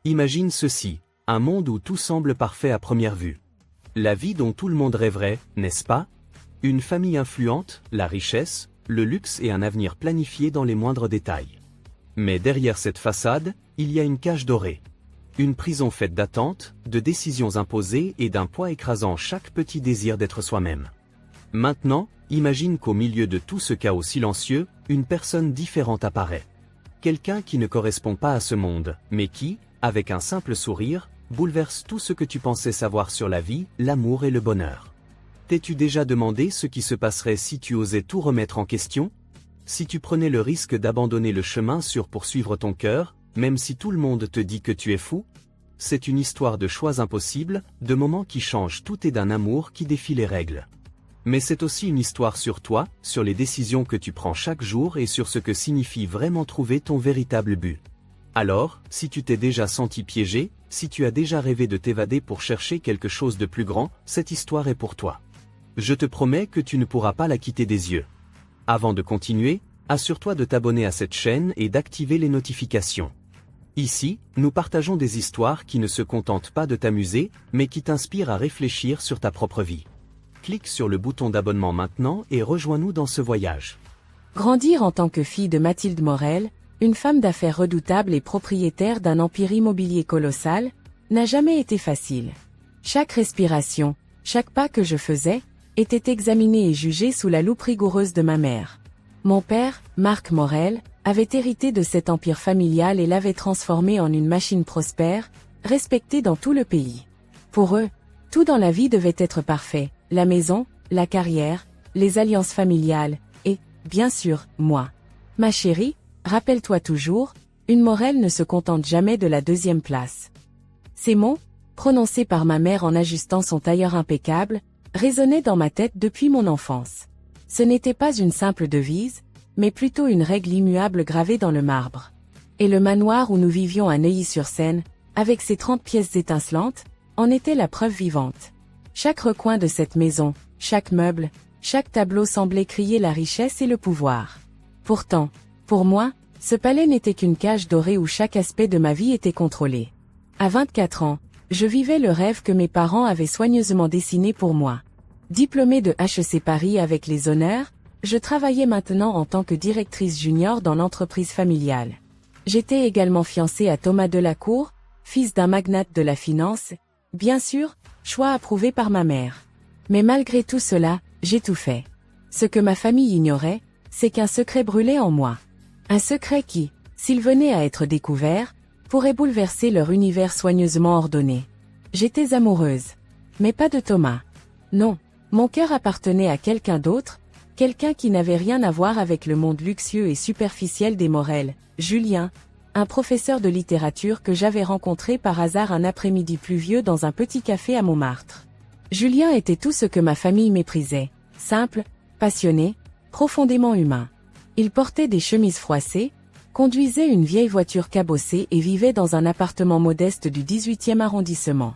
Imagine ceci, un monde où tout semble parfait à première vue. La vie dont tout le monde rêverait, n'est-ce pas? Une famille influente, la richesse, le luxe et un avenir planifié dans les moindres détails. Mais derrière cette façade, il y a une cage dorée. Une prison faite d'attentes, de décisions imposées et d'un poids écrasant chaque petit désir d'être soi-même. Maintenant, imagine qu'au milieu de tout ce chaos silencieux, une personne différente apparaît. Quelqu'un qui ne correspond pas à ce monde, mais qui, avec un simple sourire, bouleverse tout ce que tu pensais savoir sur la vie, l'amour et le bonheur. T'es-tu déjà demandé ce qui se passerait si tu osais tout remettre en question? Si tu prenais le risque d'abandonner le chemin sûr pour suivre ton cœur, même si tout le monde te dit que tu es fou? C'est une histoire de choix impossibles, de moments qui changent tout et d'un amour qui défie les règles. Mais c'est aussi une histoire sur toi, sur les décisions que tu prends chaque jour et sur ce que signifie vraiment trouver ton véritable but. Alors, si tu t'es déjà senti piégé, si tu as déjà rêvé de t'évader pour chercher quelque chose de plus grand, cette histoire est pour toi. Je te promets que tu ne pourras pas la quitter des yeux. Avant de continuer, assure-toi de t'abonner à cette chaîne et d'activer les notifications. Ici, nous partageons des histoires qui ne se contentent pas de t'amuser, mais qui t'inspirent à réfléchir sur ta propre vie. Clique sur le bouton d'abonnement maintenant et rejoins-nous dans ce voyage. Grandir en tant que fille de Mathilde Morel, une femme d'affaires redoutable et propriétaire d'un empire immobilier colossal, n'a jamais été facile. Chaque respiration, chaque pas que je faisais, était examiné et jugé sous la loupe rigoureuse de ma mère. Mon père, Marc Morel, avait hérité de cet empire familial et l'avait transformé en une machine prospère, respectée dans tout le pays. Pour eux, tout dans la vie devait être parfait, la maison, la carrière, les alliances familiales, et, bien sûr, moi. Ma chérie, rappelle-toi toujours, une Morel ne se contente jamais de la deuxième place. Ces mots, prononcés par ma mère en ajustant son tailleur impeccable, résonnaient dans ma tête depuis mon enfance. Ce n'était pas une simple devise, mais plutôt une règle immuable gravée dans le marbre. Et le manoir où nous vivions à Neuilly-sur-Seine, avec ses 30 pièces étincelantes, en était la preuve vivante. Chaque recoin de cette maison, chaque meuble, chaque tableau semblait crier la richesse et le pouvoir. Pourtant, pour moi, ce palais n'était qu'une cage dorée où chaque aspect de ma vie était contrôlé. À 24 ans, je vivais le rêve que mes parents avaient soigneusement dessiné pour moi. Diplômée de HEC Paris avec les honneurs, je travaillais maintenant en tant que directrice junior dans l'entreprise familiale. J'étais également fiancée à Thomas Delacour, fils d'un magnate de la finance, bien sûr, choix approuvé par ma mère. Mais malgré tout cela, j'ai tout fait. Ce que ma famille ignorait, c'est qu'un secret brûlait en moi. Un secret qui, s'il venait à être découvert, pourrait bouleverser leur univers soigneusement ordonné. J'étais amoureuse. Mais pas de Thomas. Non, mon cœur appartenait à quelqu'un d'autre, quelqu'un qui n'avait rien à voir avec le monde luxueux et superficiel des Morel, Julien, un professeur de littérature que j'avais rencontré par hasard un après-midi pluvieux dans un petit café à Montmartre. Julien était tout ce que ma famille méprisait, simple, passionné, profondément humain. Il portait des chemises froissées, conduisait une vieille voiture cabossée et vivait dans un appartement modeste du 18e arrondissement.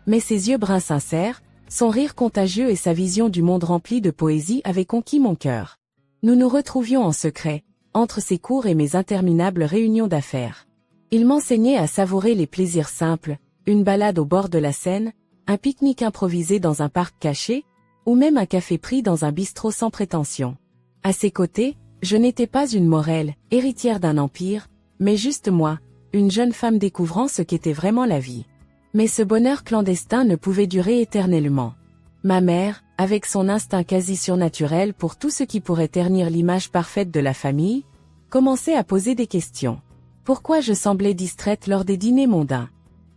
Mais ses yeux bruns sincères, son rire contagieux et sa vision du monde rempli de poésie avaient conquis mon cœur. Nous nous retrouvions en secret, entre ses cours et mes interminables réunions d'affaires. Il m'enseignait à savourer les plaisirs simples, une balade au bord de la Seine, un pique-nique improvisé dans un parc caché, ou même un café pris dans un bistrot sans prétention. À ses côtés, je n'étais pas une Morel, héritière d'un empire, mais juste moi, une jeune femme découvrant ce qu'était vraiment la vie. Mais ce bonheur clandestin ne pouvait durer éternellement. Ma mère, avec son instinct quasi surnaturel pour tout ce qui pourrait ternir l'image parfaite de la famille, commençait à poser des questions. Pourquoi je semblais distraite lors des dîners mondains?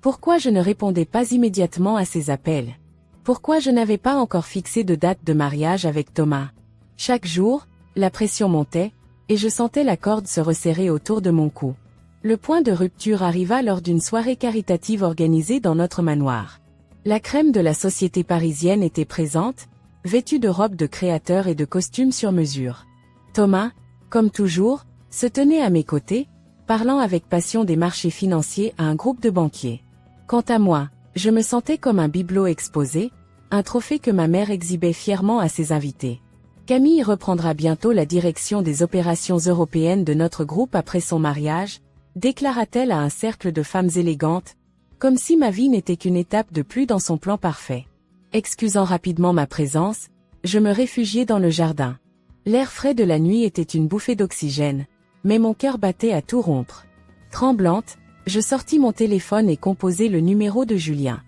Pourquoi je ne répondais pas immédiatement à ses appels? Pourquoi je n'avais pas encore fixé de date de mariage avec Thomas? Chaque jour, la pression montait, et je sentais la corde se resserrer autour de mon cou. Le point de rupture arriva lors d'une soirée caritative organisée dans notre manoir. La crème de la société parisienne était présente, vêtue de robes de créateurs et de costumes sur mesure. Thomas, comme toujours, se tenait à mes côtés, parlant avec passion des marchés financiers à un groupe de banquiers. Quant à moi, je me sentais comme un bibelot exposé, un trophée que ma mère exhibait fièrement à ses invités. Camille reprendra bientôt la direction des opérations européennes de notre groupe après son mariage, déclara-t-elle à un cercle de femmes élégantes, Comme si ma vie n'était qu'une étape de plus dans son plan parfait. Excusant rapidement ma présence, je me réfugiai dans le jardin. L'air frais de la nuit était une bouffée d'oxygène, mais mon cœur battait à tout rompre. Tremblante, je sortis mon téléphone et composai le numéro de Julien.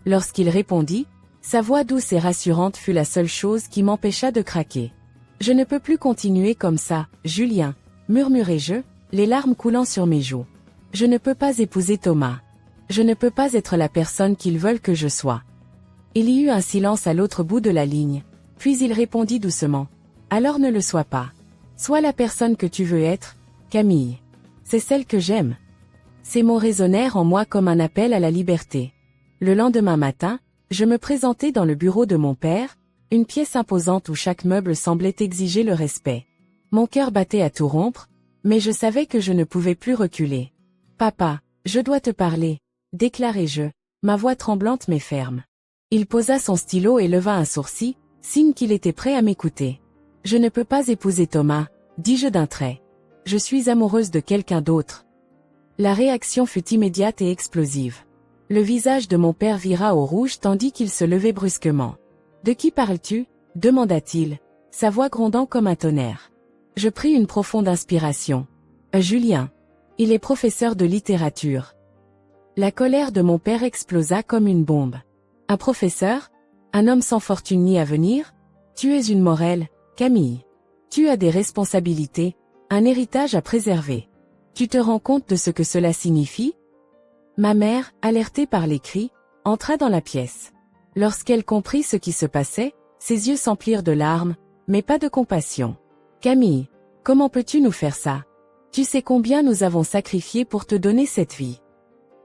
Lorsqu'il répondit, sa voix douce et rassurante fut la seule chose qui m'empêcha de craquer. « Je ne peux plus continuer comme ça, Julien, » murmurai-je, les larmes coulant sur mes joues. « Je ne peux pas épouser Thomas. Je ne peux pas être la personne qu'ils veulent que je sois. » Il y eut un silence à l'autre bout de la ligne, puis il répondit doucement. « Alors ne le sois pas. Sois la personne que tu veux être, Camille. C'est celle que j'aime. » Ces mots résonnèrent en moi comme un appel à la liberté. Le lendemain matin, je me présentai dans le bureau de mon père, une pièce imposante où chaque meuble semblait exiger le respect. Mon cœur battait à tout rompre, mais je savais que je ne pouvais plus reculer. « Papa, je dois te parler, » déclarai-je, ma voix tremblante mais ferme. Il posa son stylo et leva un sourcil, signe qu'il était prêt à m'écouter. « Je ne peux pas épouser Thomas, » dis-je d'un trait. « Je suis amoureuse de quelqu'un d'autre. » La réaction fut immédiate et explosive. Le visage de mon père vira au rouge tandis qu'il se levait brusquement. « De qui parles-tu » demanda-t-il, sa voix grondant comme un tonnerre. Je pris une profonde inspiration. « Julien. Il est professeur de littérature. » La colère de mon père explosa comme une bombe. « Un professeur ? Un homme sans fortune ni avenir ? Tu es une Morel, Camille. Tu as des responsabilités, un héritage à préserver. Tu te rends compte de ce que cela signifie ? » Ma mère, alertée par les cris, entra dans la pièce. Lorsqu'elle comprit ce qui se passait, ses yeux s'emplirent de larmes, mais pas de compassion. « Camille, comment peux-tu nous faire ça ? Tu sais combien nous avons sacrifié pour te donner cette vie. »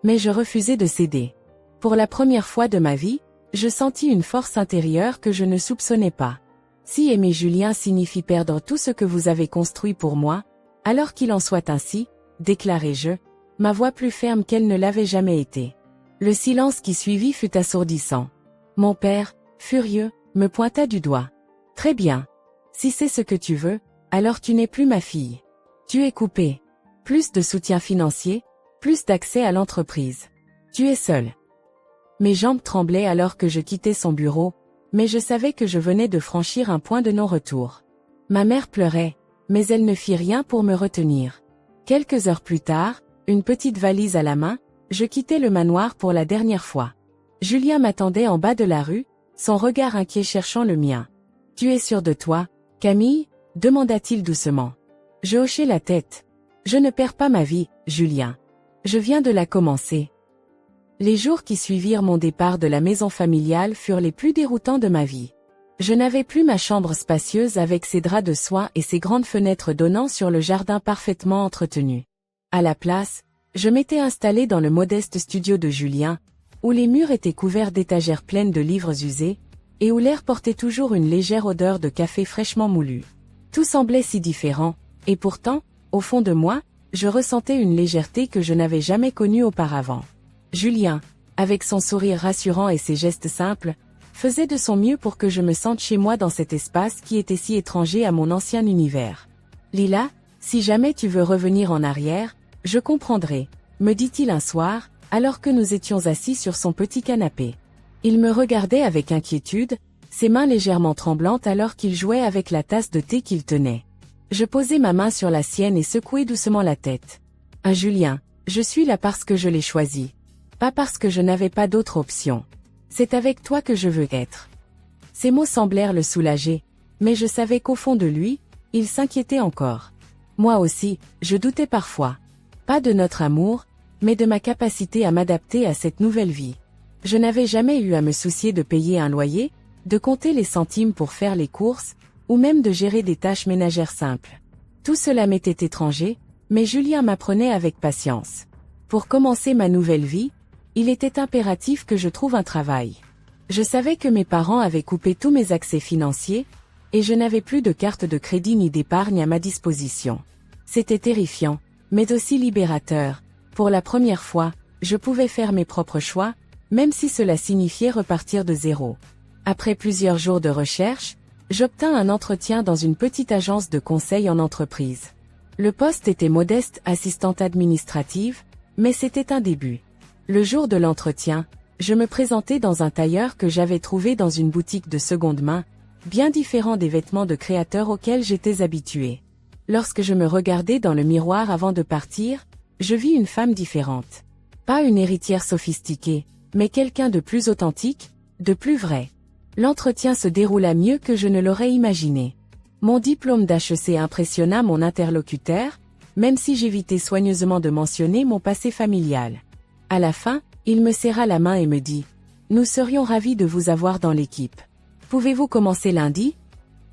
Mais je refusai de céder. Pour la première fois de ma vie, je sentis une force intérieure que je ne soupçonnais pas. Si aimer Julien signifie perdre tout ce que vous avez construit pour moi, alors qu'il en soit ainsi, déclarai-je, ma voix plus ferme qu'elle ne l'avait jamais été. Le silence qui suivit fut assourdissant. Mon père, furieux, me pointa du doigt. « Très bien. Si c'est ce que tu veux, alors tu n'es plus ma fille. Tu es coupée. Plus de soutien financier, plus d'accès à l'entreprise. Tu es seule. » Mes jambes tremblaient alors que je quittais son bureau, mais je savais que je venais de franchir un point de non-retour. Ma mère pleurait, mais elle ne fit rien pour me retenir. Quelques heures plus tard, une petite valise à la main, je quittais le manoir pour la dernière fois. Julien m'attendait en bas de la rue, son regard inquiet cherchant le mien. « Tu es sûre de toi, Camille ?» demanda-t-il doucement. Je hochai la tête. « Je ne perds pas ma vie, Julien. Je viens de la commencer. » Les jours qui suivirent mon départ de la maison familiale furent les plus déroutants de ma vie. Je n'avais plus ma chambre spacieuse avec ses draps de soie et ses grandes fenêtres donnant sur le jardin parfaitement entretenu. À la place, je m'étais installé dans le modeste studio de Julien, où les murs étaient couverts d'étagères pleines de livres usés, et où l'air portait toujours une légère odeur de café fraîchement moulu. Tout semblait si différent, et pourtant, au fond de moi, je ressentais une légèreté que je n'avais jamais connue auparavant. Julien, avec son sourire rassurant et ses gestes simples, faisait de son mieux pour que je me sente chez moi dans cet espace qui était si étranger à mon ancien univers. « Lila, si jamais tu veux revenir en arrière, je comprendrai, » me dit-il un soir, alors que nous étions assis sur son petit canapé. Il me regardait avec inquiétude, ses mains légèrement tremblantes alors qu'il jouait avec la tasse de thé qu'il tenait. Je posai ma main sur la sienne et secouai doucement la tête. « Julien, je suis là parce que je l'ai choisi. Pas parce que je n'avais pas d'autre option. C'est avec toi que je veux être. » Ces mots semblèrent le soulager, mais je savais qu'au fond de lui, il s'inquiétait encore. Moi aussi, je doutais parfois. Pas de notre amour, mais de ma capacité à m'adapter à cette nouvelle vie. Je n'avais jamais eu à me soucier de payer un loyer, de compter les centimes pour faire les courses, ou même de gérer des tâches ménagères simples. Tout cela m'était étranger, mais Julien m'apprenait avec patience. Pour commencer ma nouvelle vie, il était impératif que je trouve un travail. Je savais que mes parents avaient coupé tous mes accès financiers, et je n'avais plus de carte de crédit ni d'épargne à ma disposition. C'était terrifiant, mais aussi libérateur. Pour la première fois, je pouvais faire mes propres choix, même si cela signifiait repartir de zéro. Après plusieurs jours de recherche, j'obtins un entretien dans une petite agence de conseil en entreprise. Le poste était modeste, assistante administrative, mais c'était un début. Le jour de l'entretien, je me présentais dans un tailleur que j'avais trouvé dans une boutique de seconde main, bien différent des vêtements de créateur auxquels j'étais habituée. Lorsque je me regardais dans le miroir avant de partir, je vis une femme différente. Pas une héritière sophistiquée, mais quelqu'un de plus authentique, de plus vrai. L'entretien se déroula mieux que je ne l'aurais imaginé. Mon diplôme d'HEC impressionna mon interlocuteur, même si j'évitais soigneusement de mentionner mon passé familial. À la fin, il me serra la main et me dit « Nous serions ravis de vous avoir dans l'équipe. Pouvez-vous commencer lundi ?»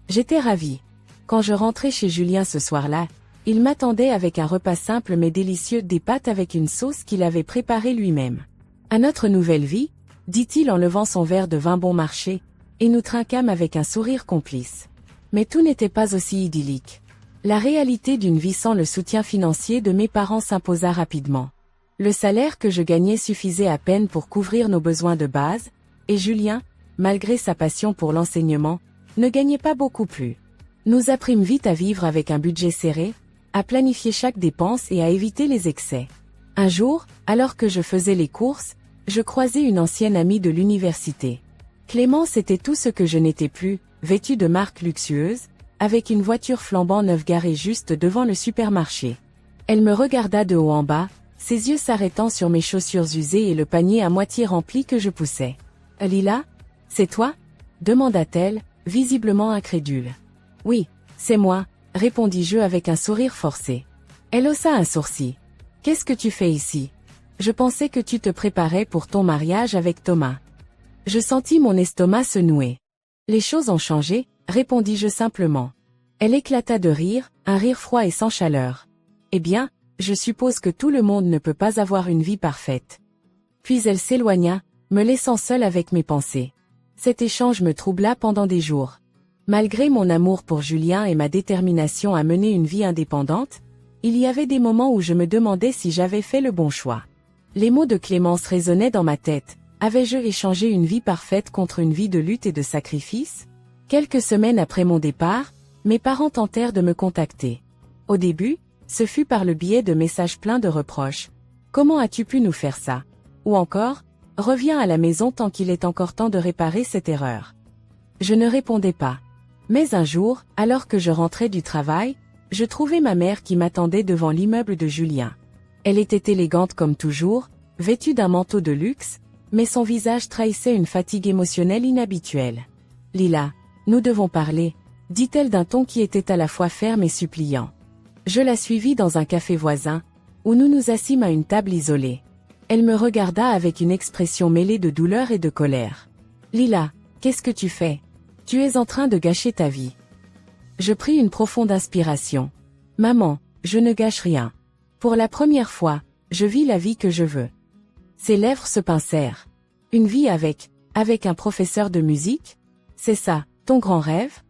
J'étais ravie. Quand je rentrais chez Julien ce soir-là, il m'attendait avec un repas simple mais délicieux, des pâtes avec une sauce qu'il avait préparée lui-même. « À notre nouvelle vie », dit-il en levant son verre de vin bon marché, et nous trinquâmes avec un sourire complice. Mais tout n'était pas aussi idyllique. La réalité d'une vie sans le soutien financier de mes parents s'imposa rapidement. Le salaire que je gagnais suffisait à peine pour couvrir nos besoins de base, et Julien, malgré sa passion pour l'enseignement, ne gagnait pas beaucoup plus. Nous apprîmes vite à vivre avec un budget serré, à planifier chaque dépense et à éviter les excès. Un jour, alors que je faisais les courses, je croisai une ancienne amie de l'université. Clémence était tout ce que je n'étais plus, vêtue de marque luxueuse, avec une voiture flambant neuve garée juste devant le supermarché. Elle me regarda de haut en bas, ses yeux s'arrêtant sur mes chaussures usées et le panier à moitié rempli que je poussais. « Lila, c'est toi ?» demanda-t-elle, visiblement incrédule. « Oui, c'est moi », répondis-je avec un sourire forcé. Elle haussa un sourcil. « Qu'est-ce que tu fais ici ? Je pensais que tu te préparais pour ton mariage avec Thomas. » Je sentis mon estomac se nouer. « Les choses ont changé », répondis-je simplement. Elle éclata de rire, un rire froid et sans chaleur. « Eh bien, je suppose que tout le monde ne peut pas avoir une vie parfaite. » Puis elle s'éloigna, me laissant seule avec mes pensées. Cet échange me troubla pendant des jours. Malgré mon amour pour Julien et ma détermination à mener une vie indépendante, il y avait des moments où je me demandais si j'avais fait le bon choix. Les mots de Clémence résonnaient dans ma tête. Avais-je échangé une vie parfaite contre une vie de lutte et de sacrifice ? Quelques semaines après mon départ, mes parents tentèrent de me contacter. Au début, ce fut par le biais de messages pleins de reproches. « Comment as-tu pu nous faire ça ?» Ou encore « Reviens à la maison tant qu'il est encore temps de réparer cette erreur. » Je ne répondais pas. Mais un jour, alors que je rentrais du travail, je trouvai ma mère qui m'attendait devant l'immeuble de Julien. Elle était élégante comme toujours, vêtue d'un manteau de luxe, mais son visage trahissait une fatigue émotionnelle inhabituelle. « Lila, nous devons parler », dit-elle d'un ton qui était à la fois ferme et suppliant. Je la suivis dans un café voisin, où nous nous assîmes à une table isolée. Elle me regarda avec une expression mêlée de douleur et de colère. « Lila, qu'est-ce que tu fais ? Tu es en train de gâcher ta vie. » Je pris une profonde inspiration. « Maman, je ne gâche rien. Pour la première fois, je vis la vie que je veux. » Ses lèvres se pincèrent. « Une vie avec un professeur de musique ? C'est ça, ton grand rêve ? »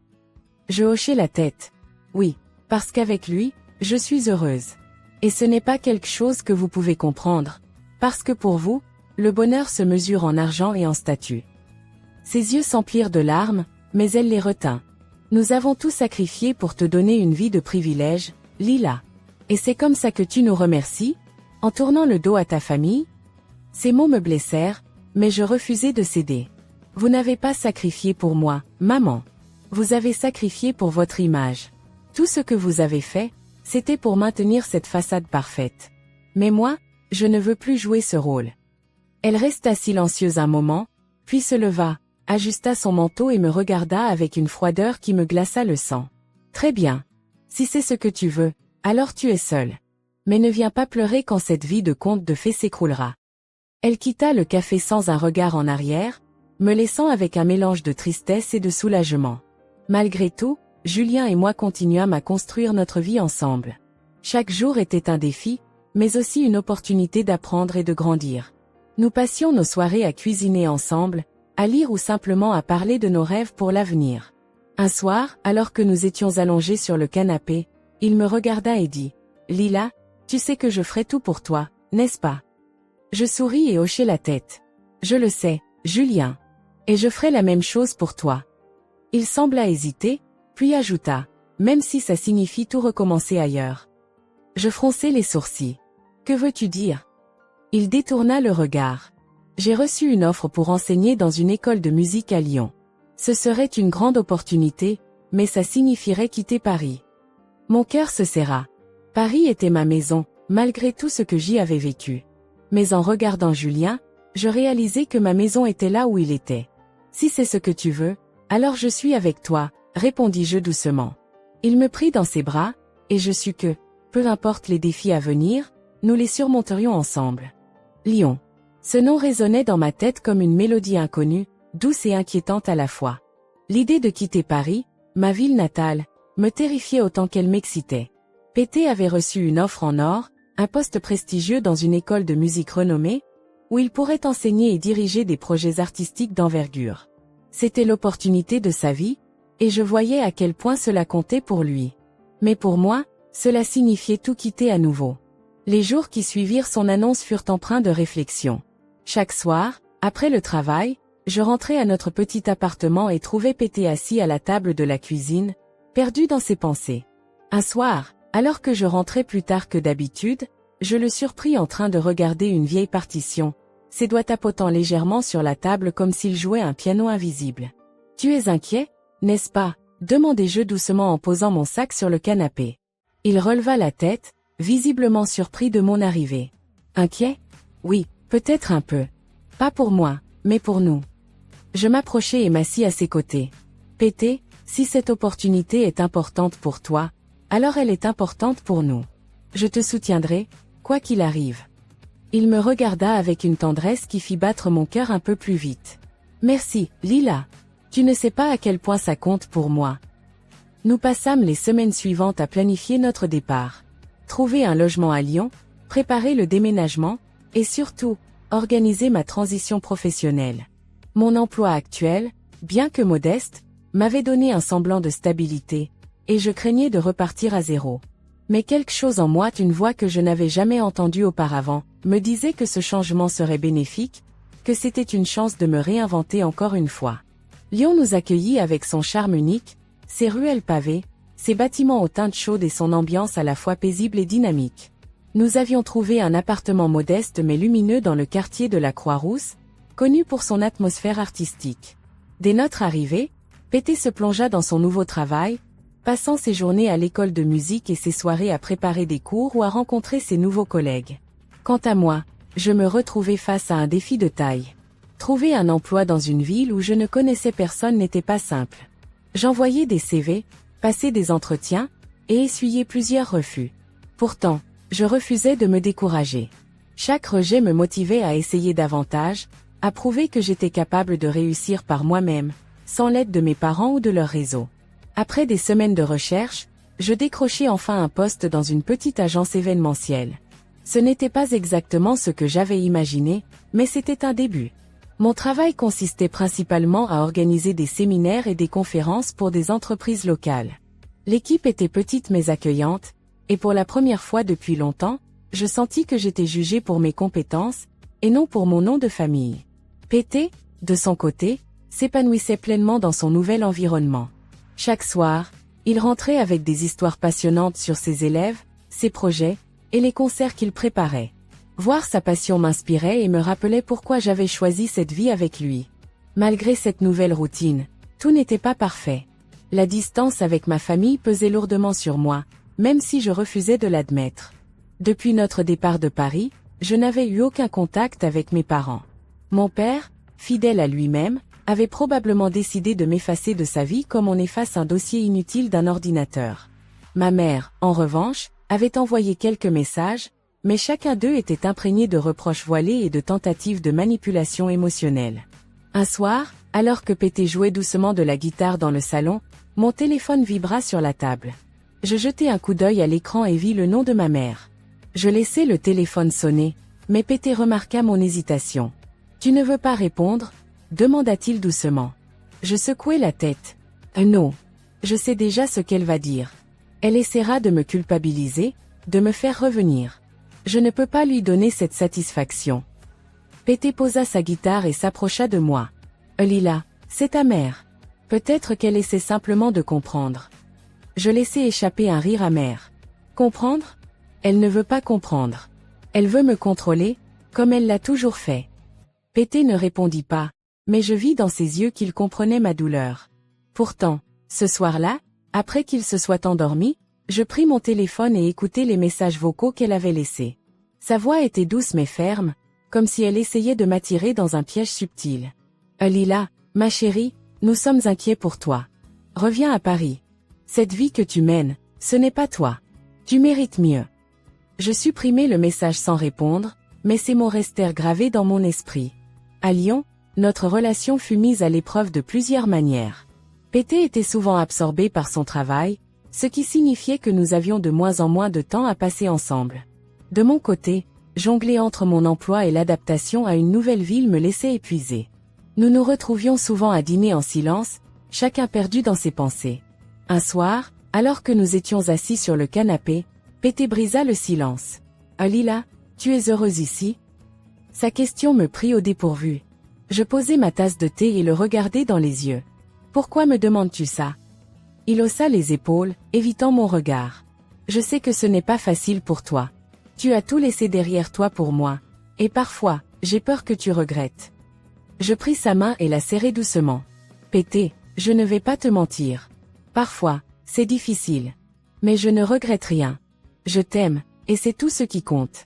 Je hochai la tête. « Oui, parce qu'avec lui, je suis heureuse. Et ce n'est pas quelque chose que vous pouvez comprendre, parce que pour vous, le bonheur se mesure en argent et en statut. » Ses yeux s'emplirent de larmes, mais elle les retint. « Nous avons tout sacrifié pour te donner une vie de privilège, Lila. Et c'est comme ça que tu nous remercies, en tournant le dos à ta famille ?» Ces mots me blessèrent, mais je refusai de céder. « Vous n'avez pas sacrifié pour moi, maman. Vous avez sacrifié pour votre image. Tout ce que vous avez fait, c'était pour maintenir cette façade parfaite. Mais moi, je ne veux plus jouer ce rôle. » Elle resta silencieuse un moment, puis se leva, ajusta son manteau et me regarda avec une froideur qui me glaça le sang. « Très bien. Si c'est ce que tu veux, alors tu es seule. Mais ne viens pas pleurer quand cette vie de conte de fées s'écroulera. » Elle quitta le café sans un regard en arrière, me laissant avec un mélange de tristesse et de soulagement. Malgré tout, Julien et moi continuâmes à construire notre vie ensemble. Chaque jour était un défi, mais aussi une opportunité d'apprendre et de grandir. Nous passions nos soirées à cuisiner ensemble, à lire ou simplement à parler de nos rêves pour l'avenir. Un soir, alors que nous étions allongés sur le canapé, il me regarda et dit « Lila, tu sais que je ferai tout pour toi, n'est-ce pas ?» Je souris et hochai la tête. « Je le sais, Julien. Et je ferai la même chose pour toi. » Il sembla hésiter, puis ajouta « Même si ça signifie tout recommencer ailleurs. » Je fronçai les sourcils. « Que veux-tu dire ?» Il détourna le regard. J'ai reçu une offre pour enseigner dans une école de musique à Lyon. Ce serait une grande opportunité, mais ça signifierait quitter Paris. Mon cœur se serra. Paris était ma maison, malgré tout ce que j'y avais vécu. Mais en regardant Julien, je réalisais que ma maison était là où il était. Si c'est ce que tu veux, alors je suis avec toi, répondis-je doucement. Il me prit dans ses bras, et je sus que, peu importe les défis à venir, nous les surmonterions ensemble. Lyon. Ce nom résonnait dans ma tête comme une mélodie inconnue, douce et inquiétante à la fois. L'idée de quitter Paris, ma ville natale, me terrifiait autant qu'elle m'excitait. Pété avait reçu une offre en or, un poste prestigieux dans une école de musique renommée, où il pourrait enseigner et diriger des projets artistiques d'envergure. C'était l'opportunité de sa vie, et je voyais à quel point cela comptait pour lui. Mais pour moi, cela signifiait tout quitter à nouveau. Les jours qui suivirent son annonce furent empreints de réflexion. Chaque soir, après le travail, je rentrais à notre petit appartement et trouvais Pété assis à la table de la cuisine, perdu dans ses pensées. Un soir, alors que je rentrais plus tard que d'habitude, je le surpris en train de regarder une vieille partition, ses doigts tapotant légèrement sur la table comme s'il jouait un piano invisible. « Tu es inquiet, n'est-ce pas ?» demandai-je doucement en posant mon sac sur le canapé. Il releva la tête, visiblement surpris de mon arrivée. « Inquiet ? Oui, peut-être un peu. Pas pour moi, mais pour nous. » Je m'approchai et m'assis à ses côtés. « Pété, si cette opportunité est importante pour toi, alors elle est importante pour nous. Je te soutiendrai, quoi qu'il arrive. » Il me regarda avec une tendresse qui fit battre mon cœur un peu plus vite. « Merci, Lila. Tu ne sais pas à quel point ça compte pour moi. » Nous passâmes les semaines suivantes à planifier notre départ. Trouver un logement à Lyon, préparer le déménagement, et surtout, organiser ma transition professionnelle. Mon emploi actuel, bien que modeste, m'avait donné un semblant de stabilité, et je craignais de repartir à zéro. Mais quelque chose en moi, une voix que je n'avais jamais entendue auparavant, me disait que ce changement serait bénéfique, que c'était une chance de me réinventer encore une fois. Lyon nous accueillit avec son charme unique, ses ruelles pavées, ses bâtiments aux teintes chaudes et son ambiance à la fois paisible et dynamique. Nous avions trouvé un appartement modeste mais lumineux dans le quartier de la Croix-Rousse, connu pour son atmosphère artistique. Dès notre arrivée, Pété se plongea dans son nouveau travail, passant ses journées à l'école de musique et ses soirées à préparer des cours ou à rencontrer ses nouveaux collègues. Quant à moi, je me retrouvais face à un défi de taille. Trouver un emploi dans une ville où je ne connaissais personne n'était pas simple. J'envoyais des CV, passais des entretiens, et essuyais plusieurs refus. Pourtant, je refusais de me décourager. Chaque rejet me motivait à essayer davantage, à prouver que j'étais capable de réussir par moi-même, sans l'aide de mes parents ou de leur réseau. Après des semaines de recherche, je décrochai enfin un poste dans une petite agence événementielle. Ce n'était pas exactement ce que j'avais imaginé, mais c'était un début. Mon travail consistait principalement à organiser des séminaires et des conférences pour des entreprises locales. L'équipe était petite mais accueillante, et pour la première fois depuis longtemps, je sentis que j'étais jugé pour mes compétences, et non pour mon nom de famille. Pété, de son côté, s'épanouissait pleinement dans son nouvel environnement. Chaque soir, il rentrait avec des histoires passionnantes sur ses élèves, ses projets, et les concerts qu'il préparait. Voir sa passion m'inspirait et me rappelait pourquoi j'avais choisi cette vie avec lui. Malgré cette nouvelle routine, tout n'était pas parfait. La distance avec ma famille pesait lourdement sur moi, même si je refusais de l'admettre. Depuis notre départ de Paris, je n'avais eu aucun contact avec mes parents. Mon père, fidèle à lui-même, avait probablement décidé de m'effacer de sa vie comme on efface un dossier inutile d'un ordinateur. Ma mère, en revanche, avait envoyé quelques messages, mais chacun d'eux était imprégné de reproches voilés et de tentatives de manipulation émotionnelle. Un soir, alors que Pété jouait doucement de la guitare dans le salon, mon téléphone vibra sur la table. Je jetai un coup d'œil à l'écran et vis le nom de ma mère. Je laissai le téléphone sonner, mais Pété remarqua mon hésitation. « Tu ne veux pas répondre ?» demanda-t-il doucement. Je secouai la tête. « Non. Je sais déjà ce qu'elle va dire. Elle essaiera de me culpabiliser, de me faire revenir. Je ne peux pas lui donner cette satisfaction. » Pété posa sa guitare et s'approcha de moi. « Lila, c'est ta mère. Peut-être qu'elle essaie simplement de comprendre. » Je laissai échapper un rire amer. « Comprendre ? Elle ne veut pas comprendre. Elle veut me contrôler, comme elle l'a toujours fait. Pété ne répondit pas, mais je vis dans ses yeux qu'il comprenait ma douleur. Pourtant, ce soir-là, après qu'il se soit endormi, je pris mon téléphone et écoutai les messages vocaux qu'elle avait laissés. Sa voix était douce mais ferme, comme si elle essayait de m'attirer dans un piège subtil. « Lila, ma chérie, nous sommes inquiets pour toi. Reviens à Paris. Cette vie que tu mènes, ce n'est pas toi. Tu mérites mieux. » Je supprimai le message sans répondre, mais ces mots restèrent gravés dans mon esprit. À Lyon, notre relation fut mise à l'épreuve de plusieurs manières. Pété était souvent absorbé par son travail, ce qui signifiait que nous avions de moins en moins de temps à passer ensemble. De mon côté, jongler entre mon emploi et l'adaptation à une nouvelle ville me laissait épuisé. Nous nous retrouvions souvent à dîner en silence, chacun perdu dans ses pensées. Un soir, alors que nous étions assis sur le canapé, Pété brisa le silence. « Lila, tu es heureuse ici ?» Sa question me prit au dépourvu. Je posai ma tasse de thé et le regardai dans les yeux. « Pourquoi me demandes-tu ça ?» Il haussa les épaules, évitant mon regard. « Je sais que ce n'est pas facile pour toi. Tu as tout laissé derrière toi pour moi. Et parfois, j'ai peur que tu regrettes. » Je pris sa main et la serrai doucement. « Pété, je ne vais pas te mentir. Parfois, c'est difficile. Mais je ne regrette rien. Je t'aime, et c'est tout ce qui compte. »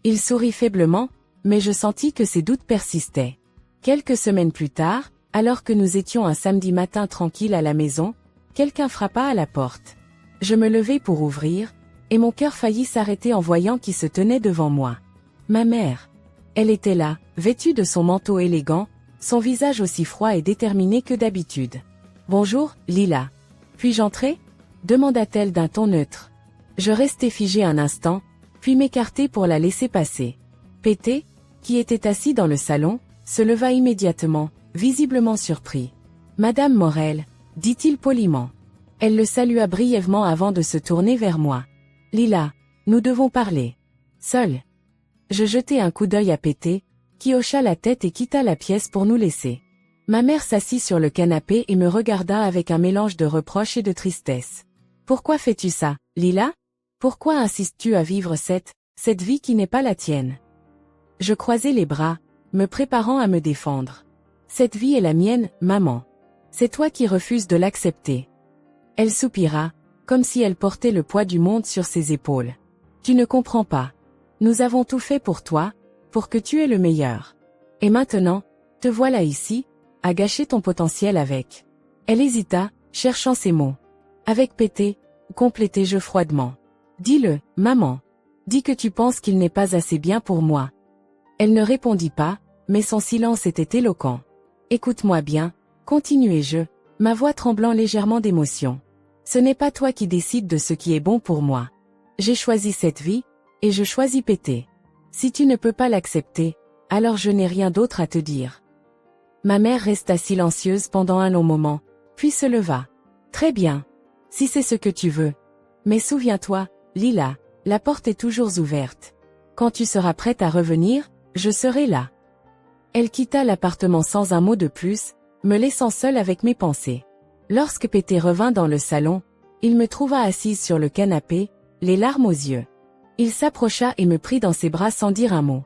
Il sourit faiblement, mais je sentis que ses doutes persistaient. Quelques semaines plus tard, alors que nous étions un samedi matin tranquille à la maison, quelqu'un frappa à la porte. Je me levai pour ouvrir, et mon cœur faillit s'arrêter en voyant qui se tenait devant moi. Ma mère. Elle était là, vêtue de son manteau élégant, son visage aussi froid et déterminé que d'habitude. « Bonjour, Lila. Puis-je entrer ?» demanda-t-elle d'un ton neutre. Je restai figé un instant, puis m'écartai pour la laisser passer. Pété, qui était assis dans le salon, se leva immédiatement, visiblement surpris. « Madame Morel, » dit-il poliment. Elle le salua brièvement avant de se tourner vers moi. « Lila, nous devons parler. Seul. » Je jetai un coup d'œil à Pété, qui hocha la tête et quitta la pièce pour nous laisser. Ma mère s'assit sur le canapé et me regarda avec un mélange de reproche et de tristesse. « Pourquoi fais-tu ça, Lila ? Pourquoi insistes-tu à vivre cette vie qui n'est pas la tienne ?» Je croisai les bras, me préparant à me défendre. « Cette vie est la mienne, maman. C'est toi qui refuses de l'accepter. » Elle soupira, comme si elle portait le poids du monde sur ses épaules. « Tu ne comprends pas. Nous avons tout fait pour toi, pour que tu aies le meilleur. Et maintenant, te voilà ici, à gâcher ton potentiel avec. » Elle hésita, cherchant ses mots. « Avec Pété, complétai-je froidement. Dis-le, maman. Dis que tu penses qu'il n'est pas assez bien pour moi. » Elle ne répondit pas, mais son silence était éloquent. « Écoute-moi bien, continuai-je, ma voix tremblant légèrement d'émotion. Ce n'est pas toi qui décides de ce qui est bon pour moi. J'ai choisi cette vie, et je choisis Pété. Si tu ne peux pas l'accepter, alors je n'ai rien d'autre à te dire. » Ma mère resta silencieuse pendant un long moment, puis se leva. « Très bien. Si c'est ce que tu veux. Mais souviens-toi, Lila, la porte est toujours ouverte. Quand tu seras prête à revenir, je serai là. » Elle quitta l'appartement sans un mot de plus, me laissant seule avec mes pensées. Lorsque Pété revint dans le salon, il me trouva assise sur le canapé, les larmes aux yeux. Il s'approcha et me prit dans ses bras sans dire un mot.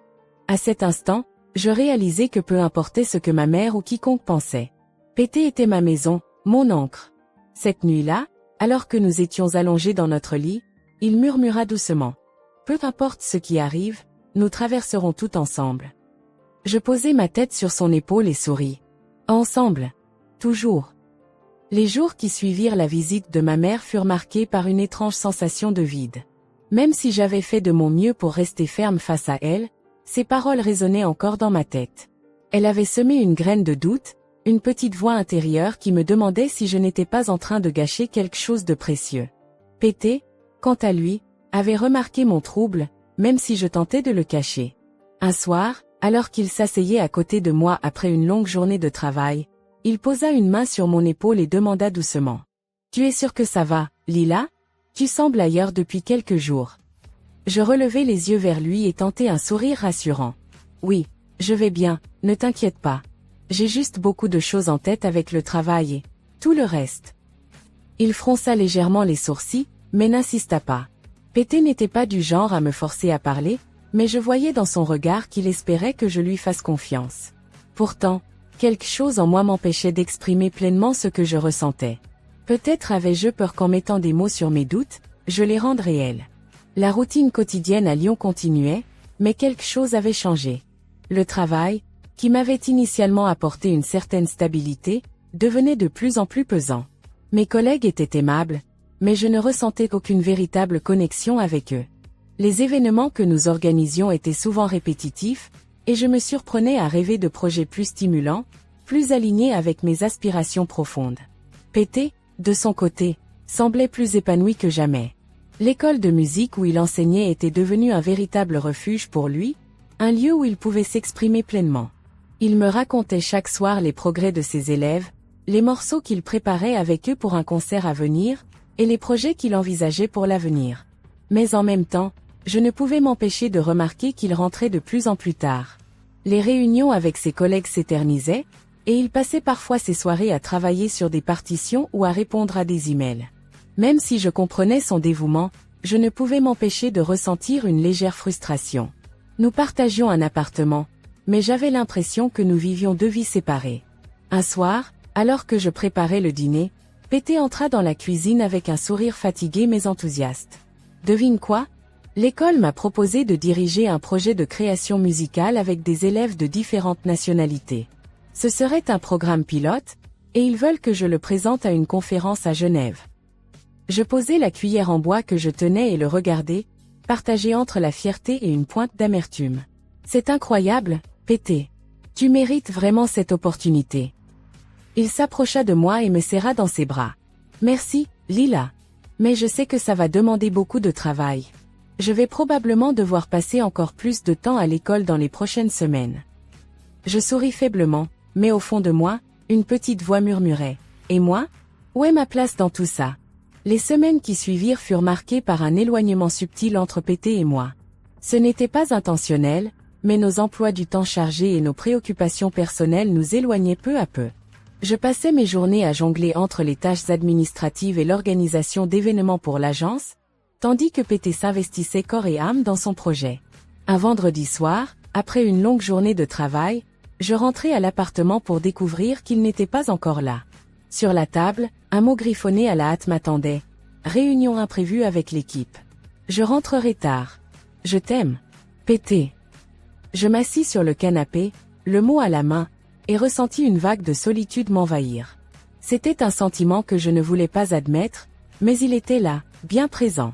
À cet instant, je réalisai que peu importait ce que ma mère ou quiconque pensait. Pété était ma maison, mon ancre. Cette nuit-là, alors que nous étions allongés dans notre lit, il murmura doucement. « Peu importe ce qui arrive, nous traverserons tout ensemble. » Je posai ma tête sur son épaule et souris. « Ensemble. Toujours. » Les jours qui suivirent la visite de ma mère furent marqués par une étrange sensation de vide. Même si j'avais fait de mon mieux pour rester ferme face à elle, ses paroles résonnaient encore dans ma tête. Elle avait semé une graine de doute, une petite voix intérieure qui me demandait si je n'étais pas en train de gâcher quelque chose de précieux. Pété, quant à lui, avait remarqué mon trouble, même si je tentais de le cacher. Un soir, alors qu'il s'asseyait à côté de moi après une longue journée de travail, il posa une main sur mon épaule et demanda doucement. « Tu es sûre que ça va, Lila ? Tu sembles ailleurs depuis quelques jours. » Je relevai les yeux vers lui et tentai un sourire rassurant. « Oui, je vais bien, ne t'inquiète pas. J'ai juste beaucoup de choses en tête avec le travail et tout le reste. » Il fronça légèrement les sourcils, mais n'insista pas. Pété n'était pas du genre à me forcer à parler, mais je voyais dans son regard qu'il espérait que je lui fasse confiance. Pourtant, quelque chose en moi m'empêchait d'exprimer pleinement ce que je ressentais. Peut-être avais-je peur qu'en mettant des mots sur mes doutes, je les rende réels. La routine quotidienne à Lyon continuait, mais quelque chose avait changé. Le travail, qui m'avait initialement apporté une certaine stabilité, devenait de plus en plus pesant. Mes collègues étaient aimables, mais je ne ressentais aucune véritable connexion avec eux. Les événements que nous organisions étaient souvent répétitifs, et je me surprenais à rêver de projets plus stimulants, plus alignés avec mes aspirations profondes. Pété, de son côté, semblait plus épanoui que jamais. L'école de musique où il enseignait était devenue un véritable refuge pour lui, un lieu où il pouvait s'exprimer pleinement. Il me racontait chaque soir les progrès de ses élèves, les morceaux qu'il préparait avec eux pour un concert à venir, et les projets qu'il envisageait pour l'avenir. Mais en même temps, je ne pouvais m'empêcher de remarquer qu'il rentrait de plus en plus tard. Les réunions avec ses collègues s'éternisaient, et il passait parfois ses soirées à travailler sur des partitions ou à répondre à des emails. Même si je comprenais son dévouement, je ne pouvais m'empêcher de ressentir une légère frustration. Nous partagions un appartement, mais j'avais l'impression que nous vivions deux vies séparées. Un soir, alors que je préparais le dîner, Pété entra dans la cuisine avec un sourire fatigué mais enthousiaste. Devine quoi ? L'école m'a proposé de diriger un projet de création musicale avec des élèves de différentes nationalités. Ce serait un programme pilote, et ils veulent que je le présente à une conférence à Genève. Je posai la cuillère en bois que je tenais et le regardai, partagé entre la fierté et une pointe d'amertume. C'est incroyable, Pété. Tu mérites vraiment cette opportunité. Il s'approcha de moi et me serra dans ses bras. Merci, Lila. Mais je sais que ça va demander beaucoup de travail. Je vais probablement devoir passer encore plus de temps à l'école dans les prochaines semaines. Je souris faiblement, mais au fond de moi, une petite voix murmurait. Et moi ? Où est ma place dans tout ça ? Les semaines qui suivirent furent marquées par un éloignement subtil entre Pété et moi. Ce n'était pas intentionnel, mais nos emplois du temps chargés et nos préoccupations personnelles nous éloignaient peu à peu. Je passais mes journées à jongler entre les tâches administratives et l'organisation d'événements pour l'agence, tandis que Pété s'investissait corps et âme dans son projet. Un vendredi soir, après une longue journée de travail, je rentrai à l'appartement pour découvrir qu'il n'était pas encore là. Sur la table, un mot griffonné à la hâte m'attendait. Réunion imprévue avec l'équipe. Je rentrerai tard. Je t'aime. Pété. Je m'assis sur le canapé, le mot à la main, et ressentis une vague de solitude m'envahir. C'était un sentiment que je ne voulais pas admettre, mais il était là, bien présent.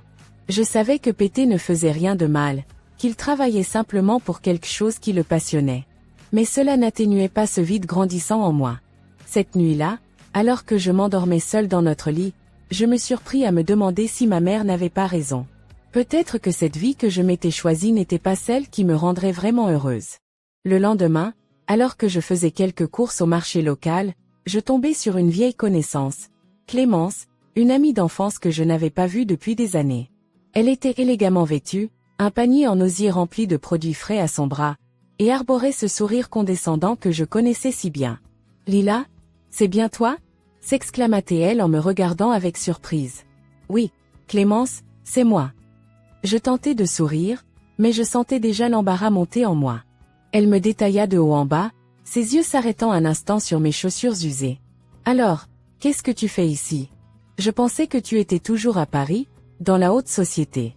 Je savais que Pété ne faisait rien de mal, qu'il travaillait simplement pour quelque chose qui le passionnait. Mais cela n'atténuait pas ce vide grandissant en moi. Cette nuit-là, alors que je m'endormais seule dans notre lit, je me surpris à me demander si ma mère n'avait pas raison. Peut-être que cette vie que je m'étais choisie n'était pas celle qui me rendrait vraiment heureuse. Le lendemain, alors que je faisais quelques courses au marché local, je tombais sur une vieille connaissance, Clémence, une amie d'enfance que je n'avais pas vue depuis des années. Elle était élégamment vêtue, un panier en osier rempli de produits frais à son bras, et arborait ce sourire condescendant que je connaissais si bien. « Lila, c'est bien toi ?» s'exclama-t-elle en me regardant avec surprise. « Oui, Clémence, c'est moi. » Je tentai de sourire, mais je sentais déjà l'embarras monter en moi. Elle me détailla de haut en bas, ses yeux s'arrêtant un instant sur mes chaussures usées. « Alors, qu'est-ce que tu fais ici ? Je pensais que tu étais toujours à Paris, dans la haute société. »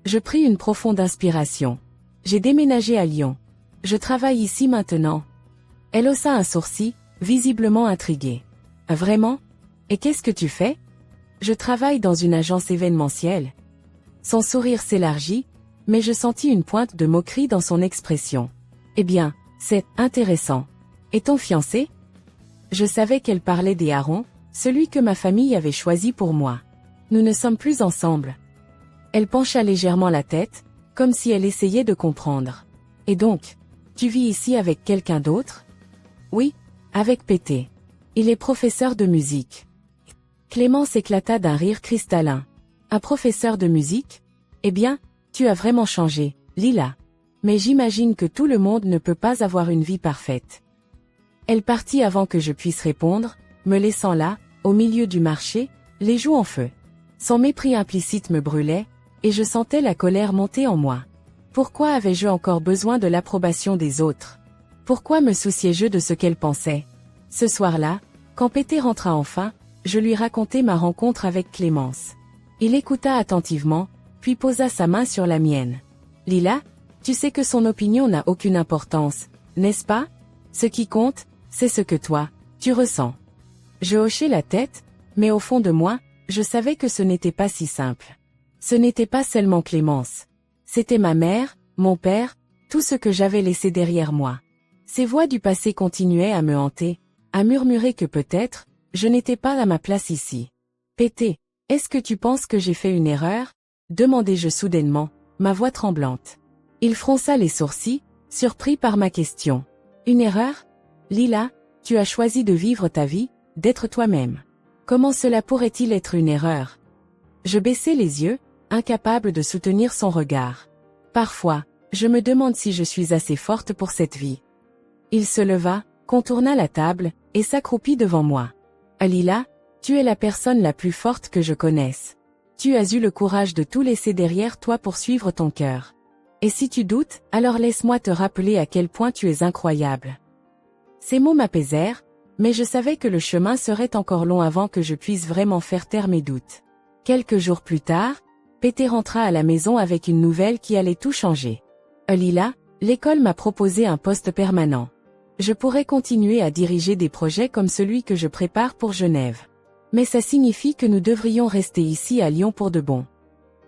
Je pris une profonde inspiration. J'ai déménagé à Lyon. Je travaille ici maintenant. Elle haussa un sourcil, visiblement intriguée. « Vraiment ? Et qu'est-ce que tu fais ? » « Je travaille dans une agence événementielle. » Son sourire s'élargit, mais je sentis une pointe de moquerie dans son expression. « Eh bien, c'est intéressant. Et ton fiancé ? » Je savais qu'elle parlait des Harons, celui que ma famille avait choisi pour moi. « Nous ne sommes plus ensemble. » Elle pencha légèrement la tête, comme si elle essayait de comprendre. « Et donc, tu vis ici avec quelqu'un d'autre ? » « Oui, avec Pété. Il est professeur de musique. » Clémence éclata d'un rire cristallin. « Un professeur de musique ? Eh bien, tu as vraiment changé, Lila. Mais j'imagine que tout le monde ne peut pas avoir une vie parfaite. » Elle partit avant que je puisse répondre, me laissant là, au milieu du marché, les joues en feu. Son mépris implicite me brûlait, et je sentais la colère monter en moi. Pourquoi avais-je encore besoin de l'approbation des autres? Pourquoi me souciais-je de ce qu'elle pensait? Ce soir-là, quand Pété rentra enfin, je lui racontai ma rencontre avec Clémence. Il écouta attentivement, puis posa sa main sur la mienne. Lila, tu sais que son opinion n'a aucune importance, n'est-ce pas? Ce qui compte, c'est ce que toi, tu ressens. Je hochai la tête, mais au fond de moi, je savais que ce n'était pas si simple. Ce n'était pas seulement Clémence. C'était ma mère, mon père, tout ce que j'avais laissé derrière moi. Ces voix du passé continuaient à me hanter, à murmurer que peut-être, je n'étais pas à ma place ici. Pété, est-ce que tu penses que j'ai fait une erreur? Demandai-je soudainement, ma voix tremblante. Il fronça les sourcils, surpris par ma question. Une erreur? Lila, tu as choisi de vivre ta vie, d'être toi-même. Comment cela pourrait-il être une erreur? Je baissai les yeux, incapable de soutenir son regard. Parfois, je me demande si je suis assez forte pour cette vie. Il se leva, contourna la table, et s'accroupit devant moi. Lila, tu es la personne la plus forte que je connaisse. Tu as eu le courage de tout laisser derrière toi pour suivre ton cœur. Et si tu doutes, alors laisse-moi te rappeler à quel point tu es incroyable. Ces mots m'apaisèrent, mais je savais que le chemin serait encore long avant que je puisse vraiment faire taire mes doutes. Quelques jours plus tard, Pété rentra à la maison avec une nouvelle qui allait tout changer. Lila, l'école m'a proposé un poste permanent. Je pourrais continuer à diriger des projets comme celui que je prépare pour Genève. Mais ça signifie que nous devrions rester ici à Lyon pour de bon.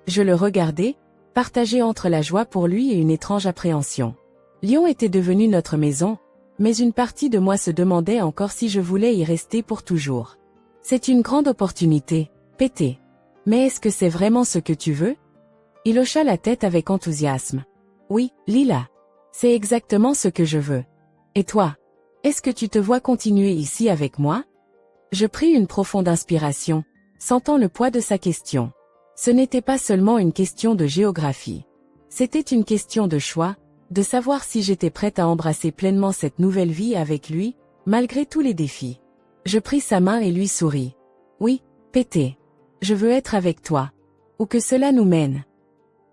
Je le regardais, partagé entre la joie pour lui et une étrange appréhension. Lyon était devenu notre maison, mais une partie de moi se demandait encore si je voulais y rester pour toujours. C'est une grande opportunité, Pété. Mais est-ce que c'est vraiment ce que tu veux? Il hocha la tête avec enthousiasme. Oui, Lila. C'est exactement ce que je veux. Et toi? Est-ce que tu te vois continuer ici avec moi? Je pris une profonde inspiration, sentant le poids de sa question. Ce n'était pas seulement une question de géographie. C'était une question de choix, de savoir si j'étais prête à embrasser pleinement cette nouvelle vie avec lui, malgré tous les défis. Je pris sa main et lui souris. Oui, Pété. Je veux être avec toi. Où que cela nous mène.